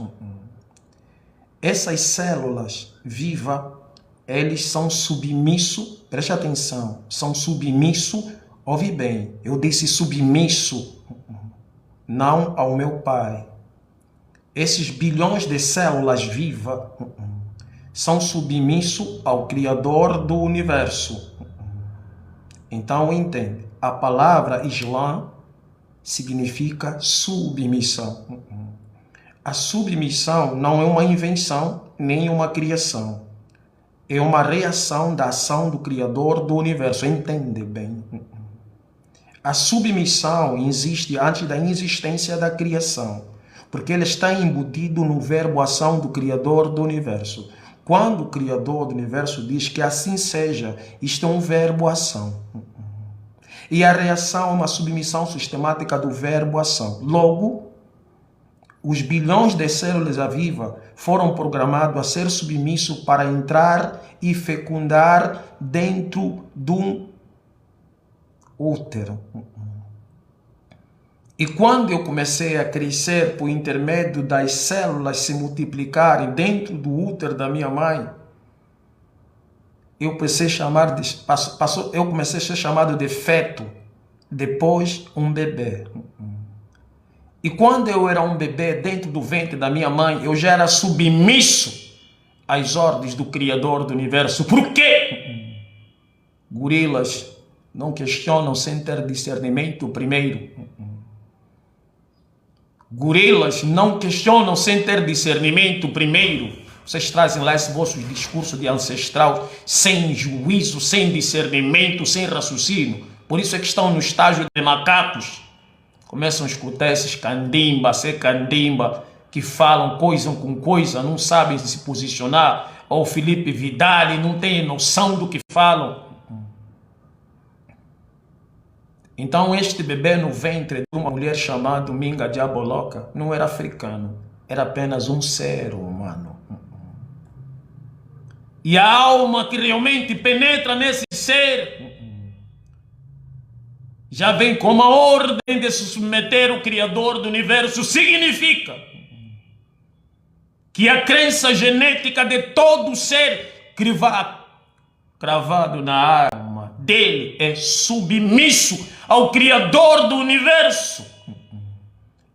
Essas células vivas, eles são submissos, preste atenção, são submissos, ouve bem, eu disse submisso, não ao meu pai. Esses bilhões de células vivas são submissos ao Criador do Universo. Então, entende, a palavra Islã significa submissão. A submissão não é uma invenção, nem uma criação. É uma reação da ação do Criador do Universo. Entende bem? A submissão existe antes da existência da criação, porque ela está embutido no verbo ação do Criador do Universo. Quando o Criador do Universo diz que assim seja, isto é um verbo ação. E a reação é uma submissão sistemática do verbo ação. Logo, os bilhões de células vivas foram programados a ser submissos para entrar e fecundar dentro de um útero. E quando eu comecei a crescer por intermédio das células se multiplicarem dentro do útero da minha mãe, eu comecei a ser chamado de feto, depois um bebê. E quando eu era um bebê dentro do ventre da minha mãe, eu já era submisso às ordens do Criador do Universo. Por quê? Gorilas não questionam sem ter discernimento primeiro. Gorilas não questionam sem ter discernimento primeiro. Vocês trazem lá esse vosso discurso de ancestral sem juízo, sem discernimento, sem raciocínio. Por isso é que estão no estágio de macacos. Começam a escutar esses candimba, que falam coisa com coisa, não sabem se posicionar. Ou Felipe Vidal, não tem noção do que falam. Então este bebê no ventre de uma mulher chamada Minga Diaboloca não era africano, era apenas um ser humano. E a alma que realmente penetra nesse ser já vem com a ordem de se submeter ao Criador do Universo. Significa que a crença genética de todo ser cravado na alma dele é submisso ao Criador do Universo.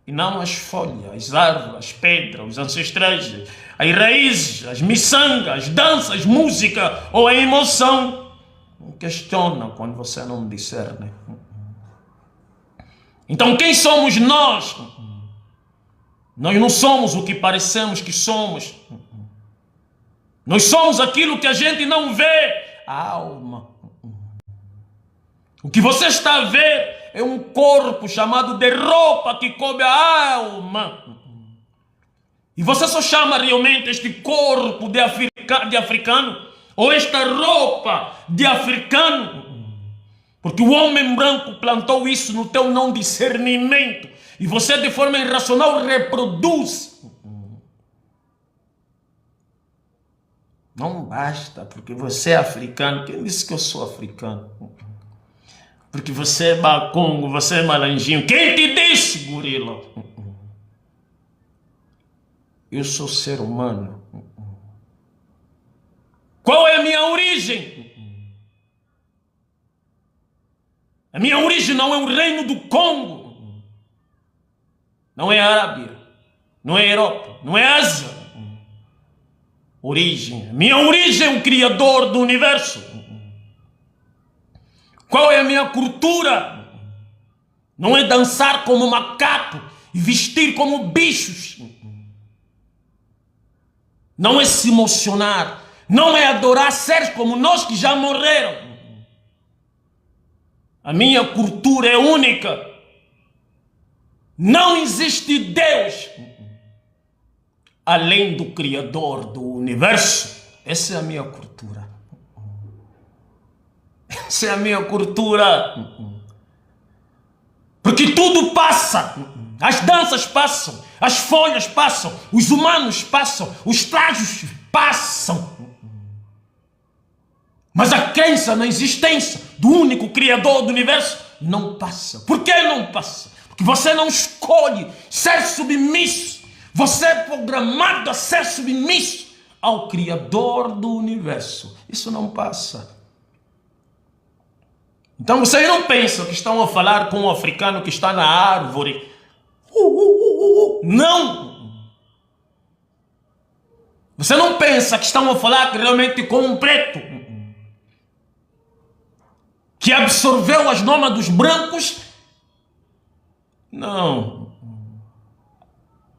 E não as folhas, as árvores, as pedras, os ancestrais, as raízes, as miçangas, as danças, música ou a emoção. Não questiona quando você não discerne. Então quem somos nós? Nós não somos o que parecemos que somos. Nós somos aquilo que a gente não vê. A alma. O que você está a ver é um corpo chamado de roupa que cobre a alma. E você só chama realmente este corpo de africano, ou esta roupa de africano, porque o homem branco plantou isso no teu não discernimento, e você de forma irracional reproduz. Não basta, porque você é africano. Quem disse que eu sou africano? Porque você é bacongo, você é malanjinho. Quem te disse, gorila? Eu sou ser humano. Qual é a minha origem? A minha origem não é o reino do Congo. Não é a Arábia. Não é a Europa. Não é a Ásia. Origem. Minha origem é o Criador do Universo. Qual é a minha cultura? Não é dançar como macaco e vestir como bichos. Não é se emocionar. Não é adorar seres como nós que já morreram. A minha cultura é única. Não existe Deus além do Criador do Universo. Essa é a minha cultura. Essa é a minha cultura. Porque tudo passa. As danças passam, as folhas passam, os humanos passam, os trajes passam. Mas a crença na existência do único Criador do Universo não passa. Por que não passa? Porque você não escolhe ser submisso. Você é programado a ser submisso ao Criador do Universo. Isso não passa. Então vocês não pensam que estão a falar com um africano que está na árvore. Não! Você não pensa que estão a falar realmente com um preto que absorveu as normas dos brancos? Não.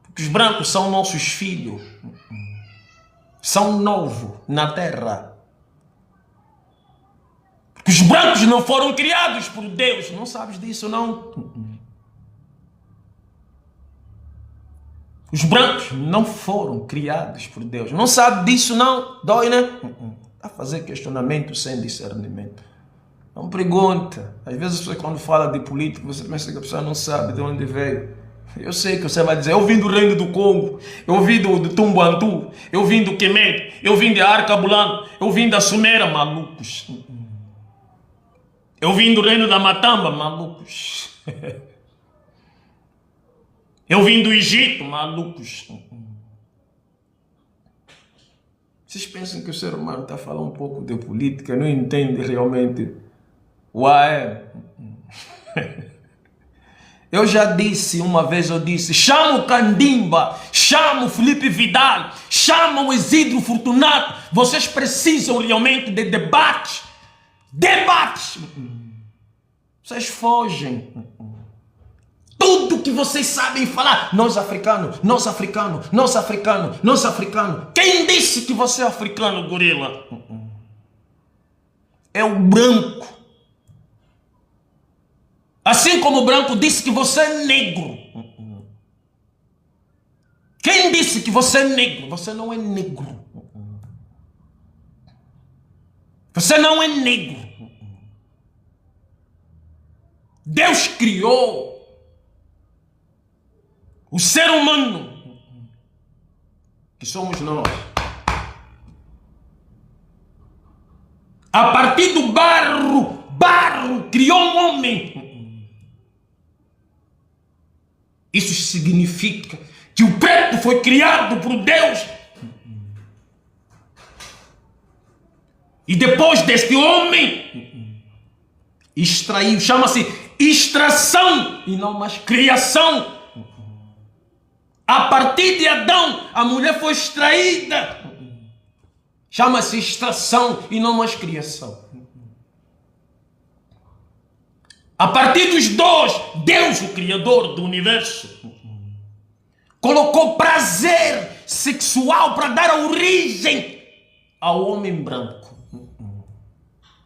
Porque os brancos são nossos filhos. São novos na terra. Porque os brancos não foram criados por Deus. Não sabes disso, não? Os brancos não foram criados por Deus. Não sabe disso, não? Dói, né? A fazer questionamento sem discernimento. Não pergunta. Às vezes você, quando fala de política, você pensa que a pessoa não sabe de onde veio. Eu sei que você vai dizer, eu vim do Reino do Congo, eu vim do Tumbuantu, eu vim do Quemet, eu vim da Arcabulano, eu vim da Sumera, malucos. Eu vim do Reino da Matamba, malucos. Eu vim do Egito, malucos. Vocês pensam que o ser humano está falando um pouco de política, não entende realmente o AE? Eu já disse, uma vez eu disse, chama o Candimba, chama o Felipe Vidal, chama o Isidro Fortunato. Vocês precisam realmente de debates. Debates! Vocês fogem. Tudo que vocês sabem falar, nós africanos, nós africanos, nós africanos, nós africanos. Quem disse que você é africano, gorila? É o branco. Assim como o branco disse que você é negro. Quem disse que você é negro? Você não é negro. Você não é negro. Deus criou o ser humano, que somos nós, a partir do barro criou um homem. Isso significa que o preto foi criado por Deus. E depois deste homem, extraiu, chama-se extração e não mais criação. A partir de Adão, a mulher foi extraída. Chama-se extração e não mais criação. A partir dos dois, Deus, o Criador do Universo, colocou prazer sexual para dar origem ao homem branco.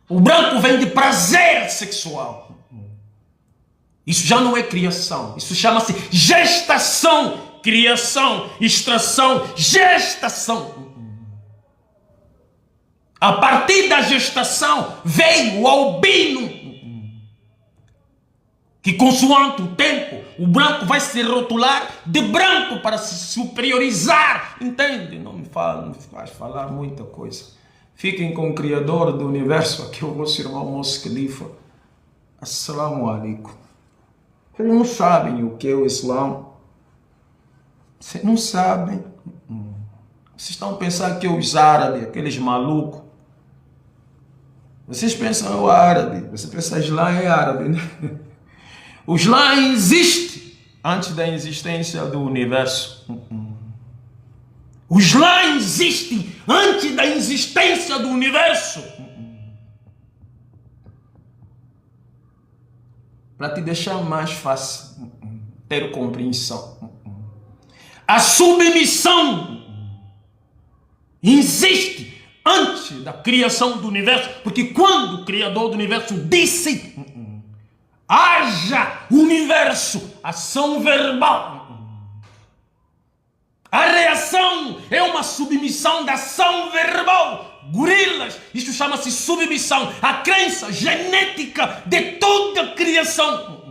O branco vem de prazer sexual. Isso já não é criação. Isso chama-se gestação. Criação, extração, gestação. A partir da gestação veio o albino, que consoante o tempo, o branco vai se rotular de branco para se superiorizar. Entende? Não me faz falar muita coisa. Fiquem com o Criador do Universo, aqui o vosso irmão Mos Khalifa. Assalamu alaikum. Vocês não sabem o que é o Islã. Vocês não sabem. Vocês estão pensando que os árabes, aqueles malucos. Vocês pensam é o árabe. Você pensa Islã é árabe, né? O Islã existe antes da existência do universo. O Islã existe antes da existência do universo. Para te deixar mais fácil ter compreensão. A submissão existe antes da criação do universo, porque quando o Criador do Universo disse haja universo, ação verbal, a reação é uma submissão da ação verbal. Gorilas, isso chama-se submissão, a crença genética de toda a criação.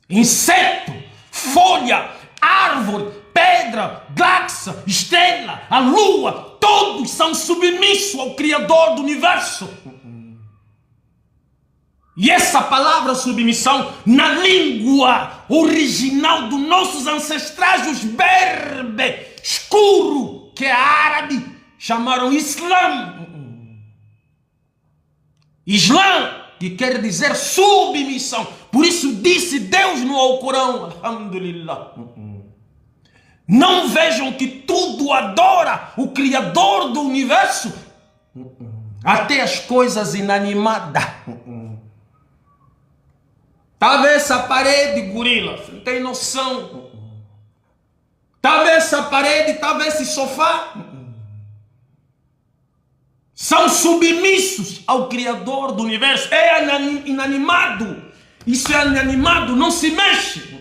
inseto, folha, árvore, pedra, galáxia, estrela, a lua, todos são submissos ao Criador do Universo. E essa palavra submissão, na língua original dos nossos ancestrais, os berbe, escuro, que é árabe, chamaram Islã. Islã, que quer dizer submissão. Por isso disse Deus no Alcorão, alhamdulillah. Não vejam que tudo adora o Criador do Universo, até as coisas inanimadas. Tá vendo essa parede, gorila? Você não tem noção. Tá vendo essa parede? Tá vendo esse sofá? São submissos ao Criador do Universo. É inanimado. Isso é inanimado, não se mexe.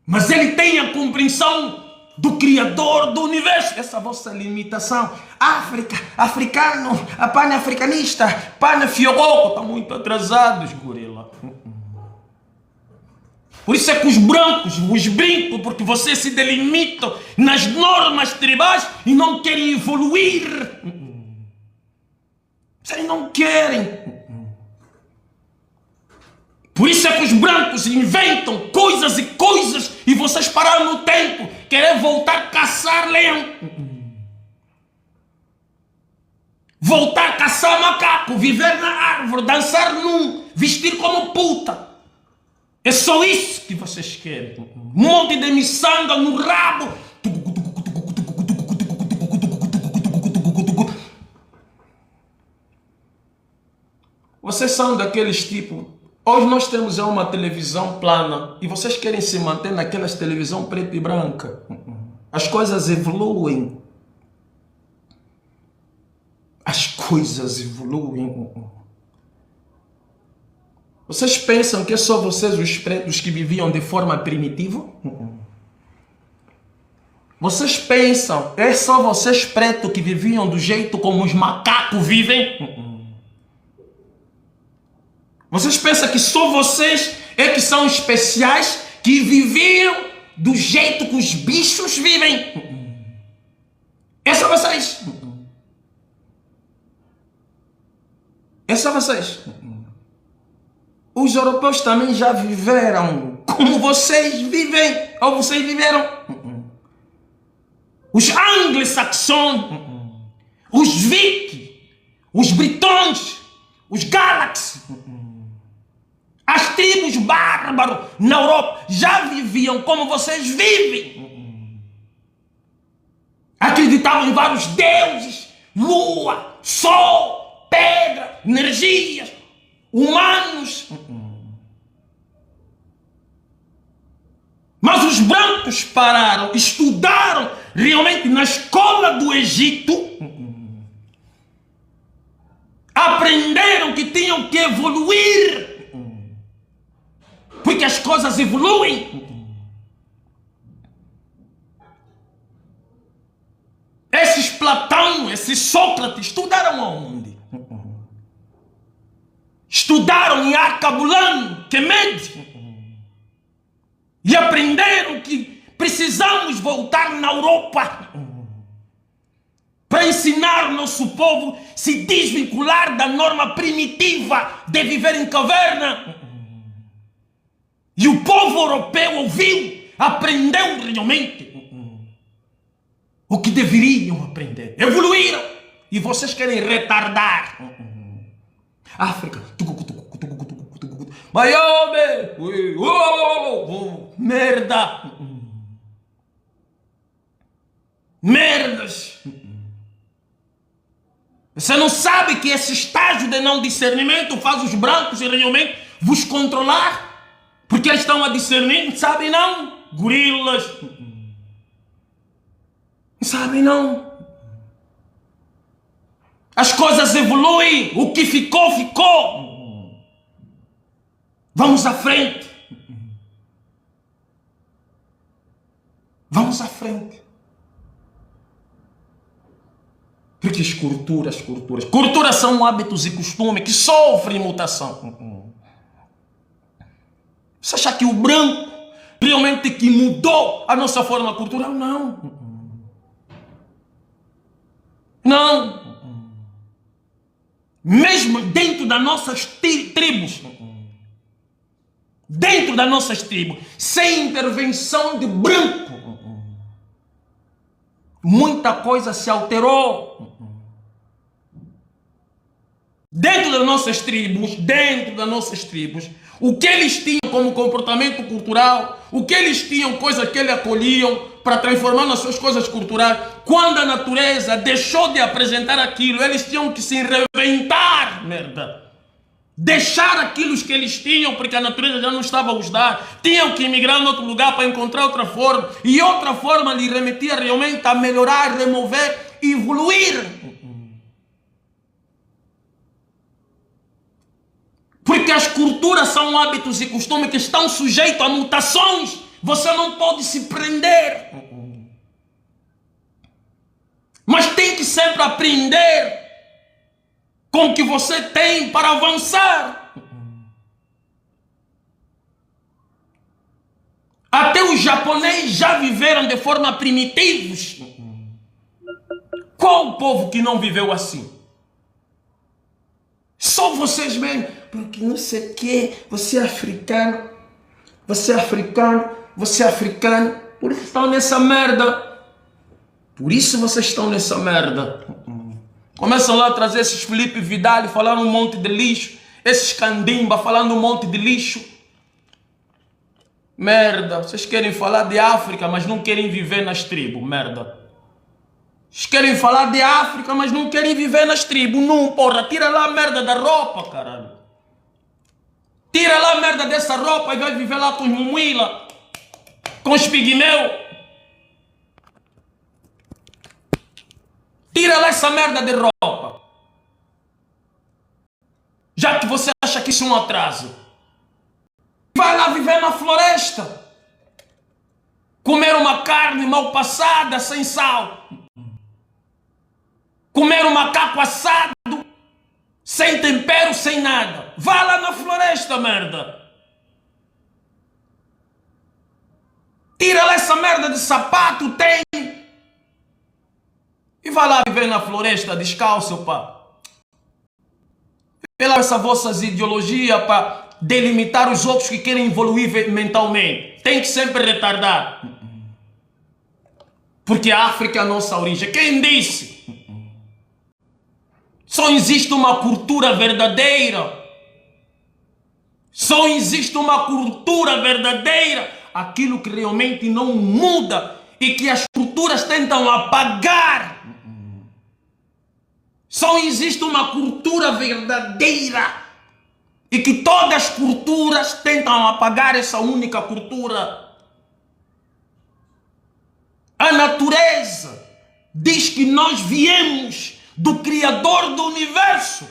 Mas ele tem a compreensão do Criador do Universo. Essa vossa limitação. África, africano, pan-africanista, pan-fiogoco. Estão muito atrasados, gorila. Por isso é que os brancos vos brincam, porque vocês se delimitam nas normas tribais e não querem evoluir. Vocês não querem. Por isso é que os brancos inventam coisas e coisas e vocês pararam no tempo, querem voltar a caçar leão. Voltar a caçar macaco, viver na árvore, dançar nu, vestir como puta. É só isso que vocês querem. Um monte de miçanga no rabo. Vocês são daqueles tipos. Hoje nós temos uma televisão plana e vocês querem se manter naquelas televisão preta e branca. As coisas evoluem. As coisas evoluem. Vocês pensam que é só vocês os pretos que viviam de forma primitiva? Vocês pensam que é só vocês pretos que viviam do jeito como os macacos vivem? Vocês pensam que só vocês é que são especiais, que viviam do jeito que os bichos vivem? É só vocês. É só vocês. Os europeus também já viveram como vocês vivem, ou vocês viveram. Os anglo-saxões, os vikings, os britões, os galaxy, as tribos bárbaros na Europa já viviam como vocês vivem. Acreditavam em vários deuses, lua, sol, pedra, energias, humanos. Mas os brancos pararam, estudaram realmente na escola do Egito, aprenderam que tinham que evoluir, porque as coisas evoluem. Esses Platão, esses Sócrates estudaram aonde? Estudaram em Arcabulan, Kemed, e aprenderam que precisamos voltar na Europa para ensinar o nosso povo a se desvincular da norma primitiva de viver em caverna. E o povo europeu ouviu, aprendeu realmente o que deveriam aprender. Evoluíram. E vocês querem retardar. África. Miami. Merda. Merdas. Você não sabe que esse estágio de não discernimento faz os brancos realmente vos controlar? Porque eles estão a discernir, não sabem não? Gorilas. Não sabem não? As coisas evoluem, o que ficou, ficou. Vamos à frente. Vamos à frente. Porque as culturas são hábitos e costumes que sofrem mutação. Você acha que o branco realmente que mudou a nossa forma cultural? Não. Não. Mesmo dentro das nossas tribos, sem intervenção de branco, muita coisa se alterou. Dentro das nossas tribos, o que eles tinham como comportamento cultural, o que eles tinham, coisas que eles acolhiam para transformar nas suas coisas culturais, quando a natureza deixou de apresentar aquilo, eles tinham que se reinventar, merda. Deixar aquilo que eles tinham, porque a natureza já não estava a os dar, tinham que emigrar em outro lugar para encontrar outra forma, e outra forma lhe remetia realmente a melhorar, remover, evoluir. Porque as culturas são hábitos e costumes que estão sujeitos a mutações. Você não pode se prender. Mas tem que sempre aprender com o que você tem para avançar. Até os japoneses já viveram de forma primitivos. Qual o povo que não viveu assim? Só vocês mesmo. Porque não sei o que, você é africano, por isso estão nessa merda. Por isso vocês estão nessa merda. Começam lá a trazer esses Felipe Vidal falando um monte de lixo, esses Candimba falando um monte de lixo. Merda, vocês querem falar de África, mas não querem viver nas tribos, merda. Vocês querem falar de África, mas não querem viver nas tribos. Não, porra, tira lá a merda da roupa, caralho. Tira lá a merda dessa roupa e vai viver lá com os mumuila, com os pigmeu. Tira lá essa merda de roupa. Já que você acha que isso é um atraso. Vai lá viver na floresta. Comer uma carne mal passada, sem sal. Comer um macaco assado, sem tempero, sem nada. Vá lá na floresta, merda. Tira lá essa merda de sapato, tem. E vai lá viver na floresta descalço, pá. Vê lá essa vossas ideologias para delimitar os outros que querem evoluir mentalmente. Tem que sempre retardar. Porque a África é a nossa origem. Quem disse? Só existe uma cultura verdadeira. Só existe uma cultura verdadeira. Aquilo que realmente não muda e que as culturas tentam apagar. Só existe uma cultura verdadeira e que todas as culturas tentam apagar essa única cultura. A natureza diz que nós viemos do Criador do Universo.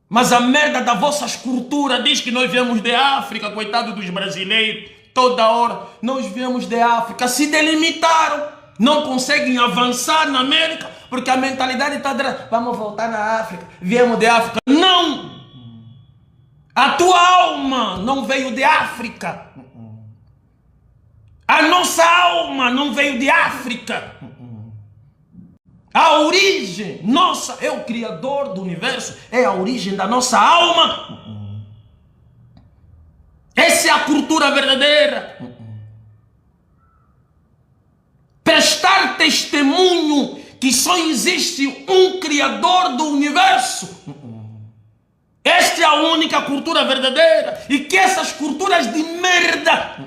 Mas a merda das vossas culturas diz que nós viemos de África, coitado dos brasileiros. Toda hora, nós viemos de África, se delimitaram, não conseguem avançar na América, porque a mentalidade está vamos voltar na África, viemos de África. Não! A tua alma não veio de África. A nossa alma não veio de África. A origem nossa é o Criador do Universo, é a origem da nossa alma. Essa é a cultura verdadeira. Prestar testemunho que só existe um Criador do Universo. Esta é a única cultura verdadeira. E que essas culturas de merda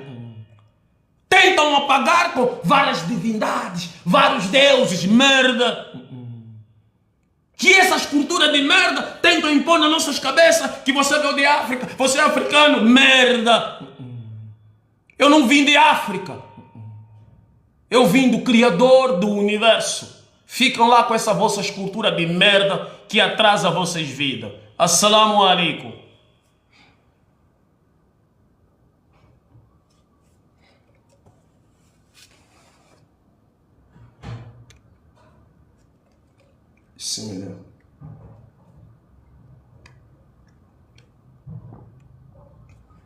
tentam apagar com várias divindades, vários deuses, merda. Que essas culturas de merda tentam impor nas nossas cabeças que você veio de África, você é africano, merda. Eu não vim de África. Eu vim do Criador do Universo. Ficam lá com essa vossa cultura de merda que atrasa vossas vidas. Assalamu alaikum. Sim,